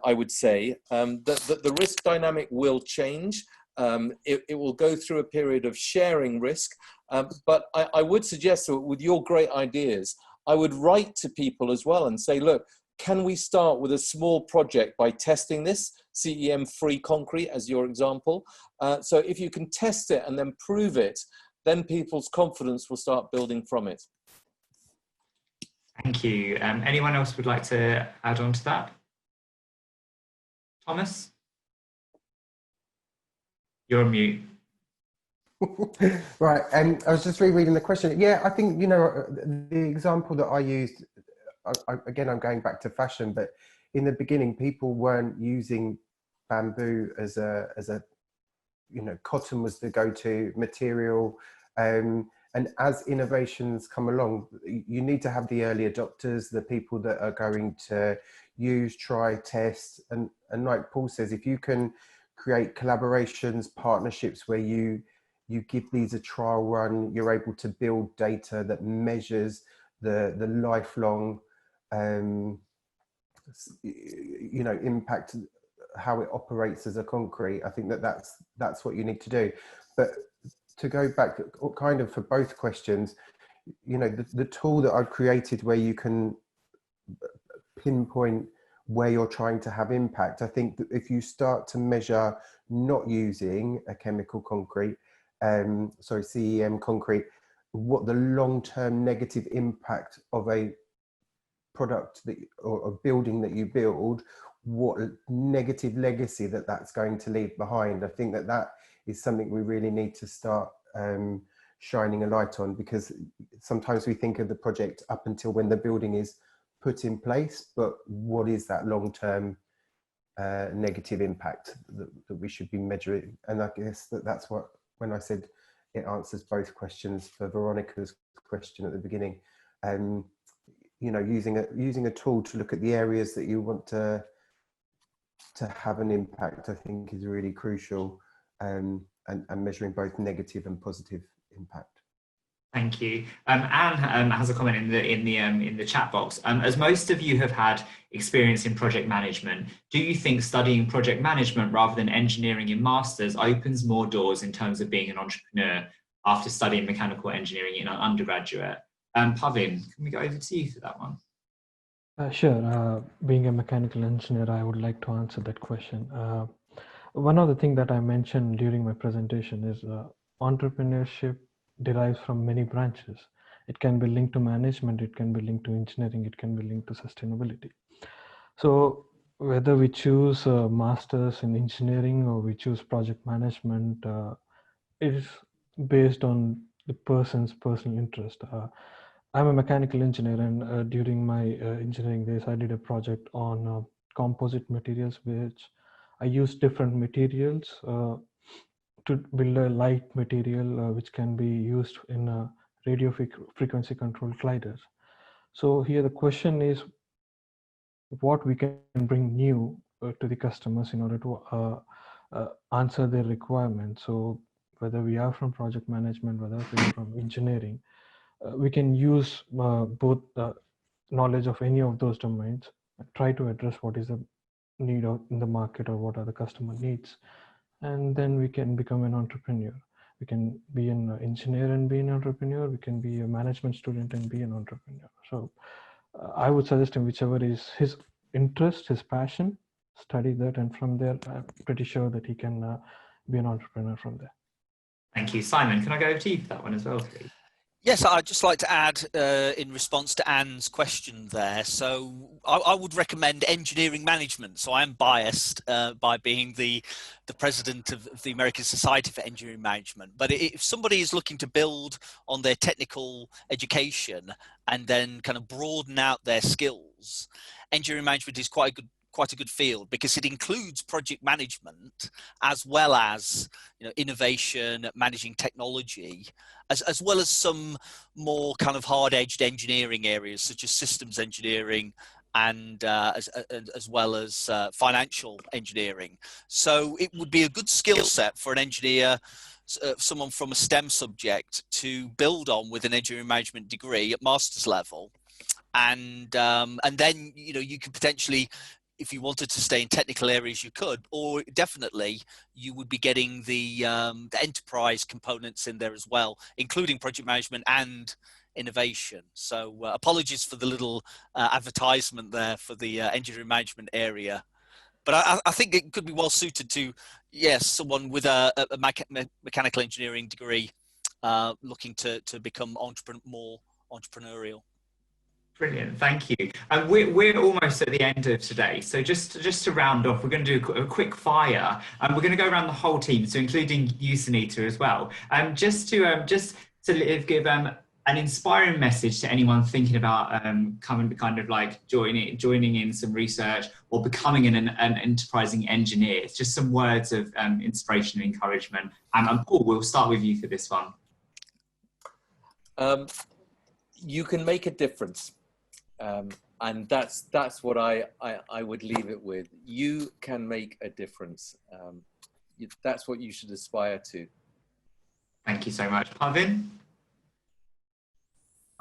I would say. The risk dynamic will change. It will go through a period of sharing risk, but I would suggest that with your great ideas, I would write to people as well and say, look, can we start with a small project by testing this CEM-free concrete as your example? So if you can test it and then prove it, then people's confidence will start building from it. Thank you. Anyone else would like to add on to that? Thomas? You're on mute. Right, and I was just rereading the question. Yeah, I think, you know, the example that I used, again, I'm going back to fashion, but in the beginning, people weren't using bamboo as a, you know, cotton was the go-to material. And as innovations come along, you need to have the early adopters, the people that are going to use, try, test. And like Paul says, if you can create collaborations, partnerships where you give these a trial run, you're able to build data that measures the lifelong, you know, impact, how it operates as a concrete. I think that's what you need to do. But to go back kind of for both questions, you know, the tool that I've created where you can pinpoint where you're trying to have impact, I think that if you start to measure not using a chemical concrete, CEM concrete, what the long-term negative impact of a product that, or a building that you build, what negative legacy that's going to leave behind. I think that is something we really need to start shining a light on, because sometimes we think of the project up until when the building is put in place, but what is that long-term negative impact that we should be measuring? And I guess that's what, when I said it answers both questions for Veronica's question at the beginning, you know, using a tool to look at the areas that you want to have an impact, I think is really crucial, and measuring both negative and positive impact. Thank you. Anne has a comment in the chat box. As most of you have had experience in project management, do you think studying project management rather than engineering in masters opens more doors in terms of being an entrepreneur after studying mechanical engineering in an undergraduate? Pavin, can we go over to you for that one? Sure. Being a mechanical engineer, I would like to answer that question. One of the things that I mentioned during my presentation is entrepreneurship derives from many branches. It can be linked to management, it can be linked to engineering, it can be linked to sustainability. So whether we choose a master's in engineering or we choose project management, it is based on the person's personal interest. I'm a mechanical engineer, and during my engineering days, I did a project on composite materials, which I used different materials to build a light material which can be used in radio frequency controlled gliders. So here the question is what we can bring new to the customers in order to answer their requirements. So whether we are from project management, whether we are from engineering, we can use both knowledge of any of those domains and try to address what is the need in the market or what are the customer needs. And then we can become an entrepreneur. We can be an engineer and be an entrepreneur. We can be a management student and be an entrepreneur. So I would suggest him whichever is his interest, his passion, study that. And from there, I'm pretty sure that he can be an entrepreneur from there. Thank you. Simon, can I go over to you for that one as well, please? Yes, I'd just like to add in response to Anne's question there. So I would recommend engineering management. So I'm biased by being the president of the American Society for Engineering Management. But if somebody is looking to build on their technical education and then kind of broaden out their skills, engineering management is quite a good field, because it includes project management as well as, you know, innovation, managing technology, as well as some more kind of hard-edged engineering areas such as systems engineering and as well as financial engineering. So it would be a good skill set for an engineer, someone from a STEM subject, to build on with an engineering management degree at master's level. And then, you know, you could potentially, if you wanted to stay in technical areas, you could, or definitely you would be getting the enterprise components in there as well, including project management and innovation. So apologies for the little advertisement there for the engineering management area. But I think it could be well suited to, yes, someone with a mechanical engineering degree looking to become more entrepreneurial. Brilliant, thank you. And we're almost at the end of today, so just to round off, we're going to do a quick fire, and we're going to go around the whole team, so including you, Sunita, as well. Just to give an inspiring message to anyone thinking about kind of like joining in some research or becoming an enterprising engineer. It's just some words of inspiration and encouragement. And Paul, we'll start with you for this one. You can make a difference. And that's what I would leave it with. You can make a difference. That's what you should aspire to. Thank you so much. Parvin?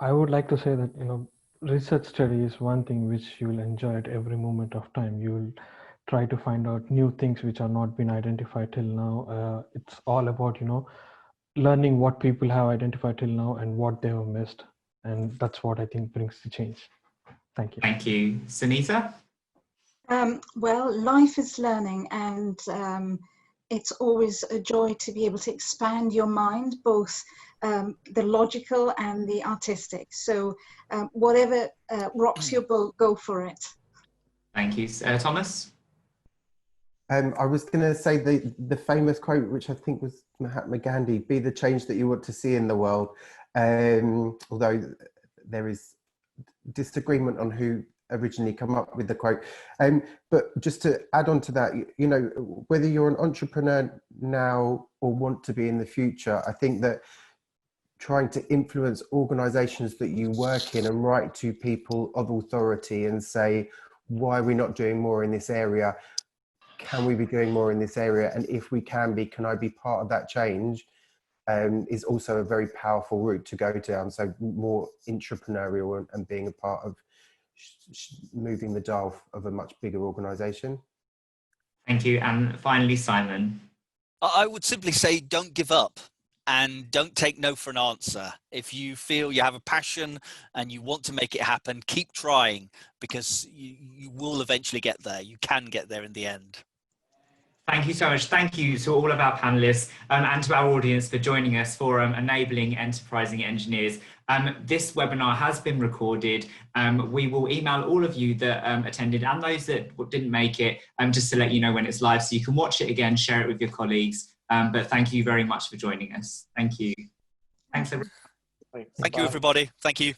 I would like to say that, you know, research study is one thing which you will enjoy at every moment of time. You will try to find out new things which are not been identified till now. It's all about, you know, learning what people have identified till now and what they have missed. And that's what I think brings the change. Thank you. Thank you. Sunita? Well, life is learning, and it's always a joy to be able to expand your mind, both the logical and the artistic. So whatever rocks your boat, go for it. Thank you. Thomas? I was going to say the famous quote, which I think was Mahatma Gandhi, be the change that you want to see in the world. Although there is disagreement on who originally come up with the quote. But just to add on to that, you know, whether you're an entrepreneur now or want to be in the future, I think that trying to influence organizations that you work in and write to people of authority and say, why are we not doing more in this area? Can we be doing more in this area? And if we can be, can I be part of that change? Is also a very powerful route to go down. So more entrepreneurial and being a part of moving the dial of a much bigger organization. Thank you. And finally, Simon. I would simply say don't give up and don't take no for an answer. If you feel you have a passion and you want to make it happen, keep trying, because you will eventually get there. You can get there in the end. Thank you so much. Thank you to all of our panelists and to our audience for joining us for Enabling Enterprising Engineers. This webinar has been recorded. We will email all of you that attended and those that didn't make it, just to let you know when it's live, so you can watch it again, share it with your colleagues. But thank you very much for joining us. Thank you. Thanks, everyone. Thank you, everybody. Thank you.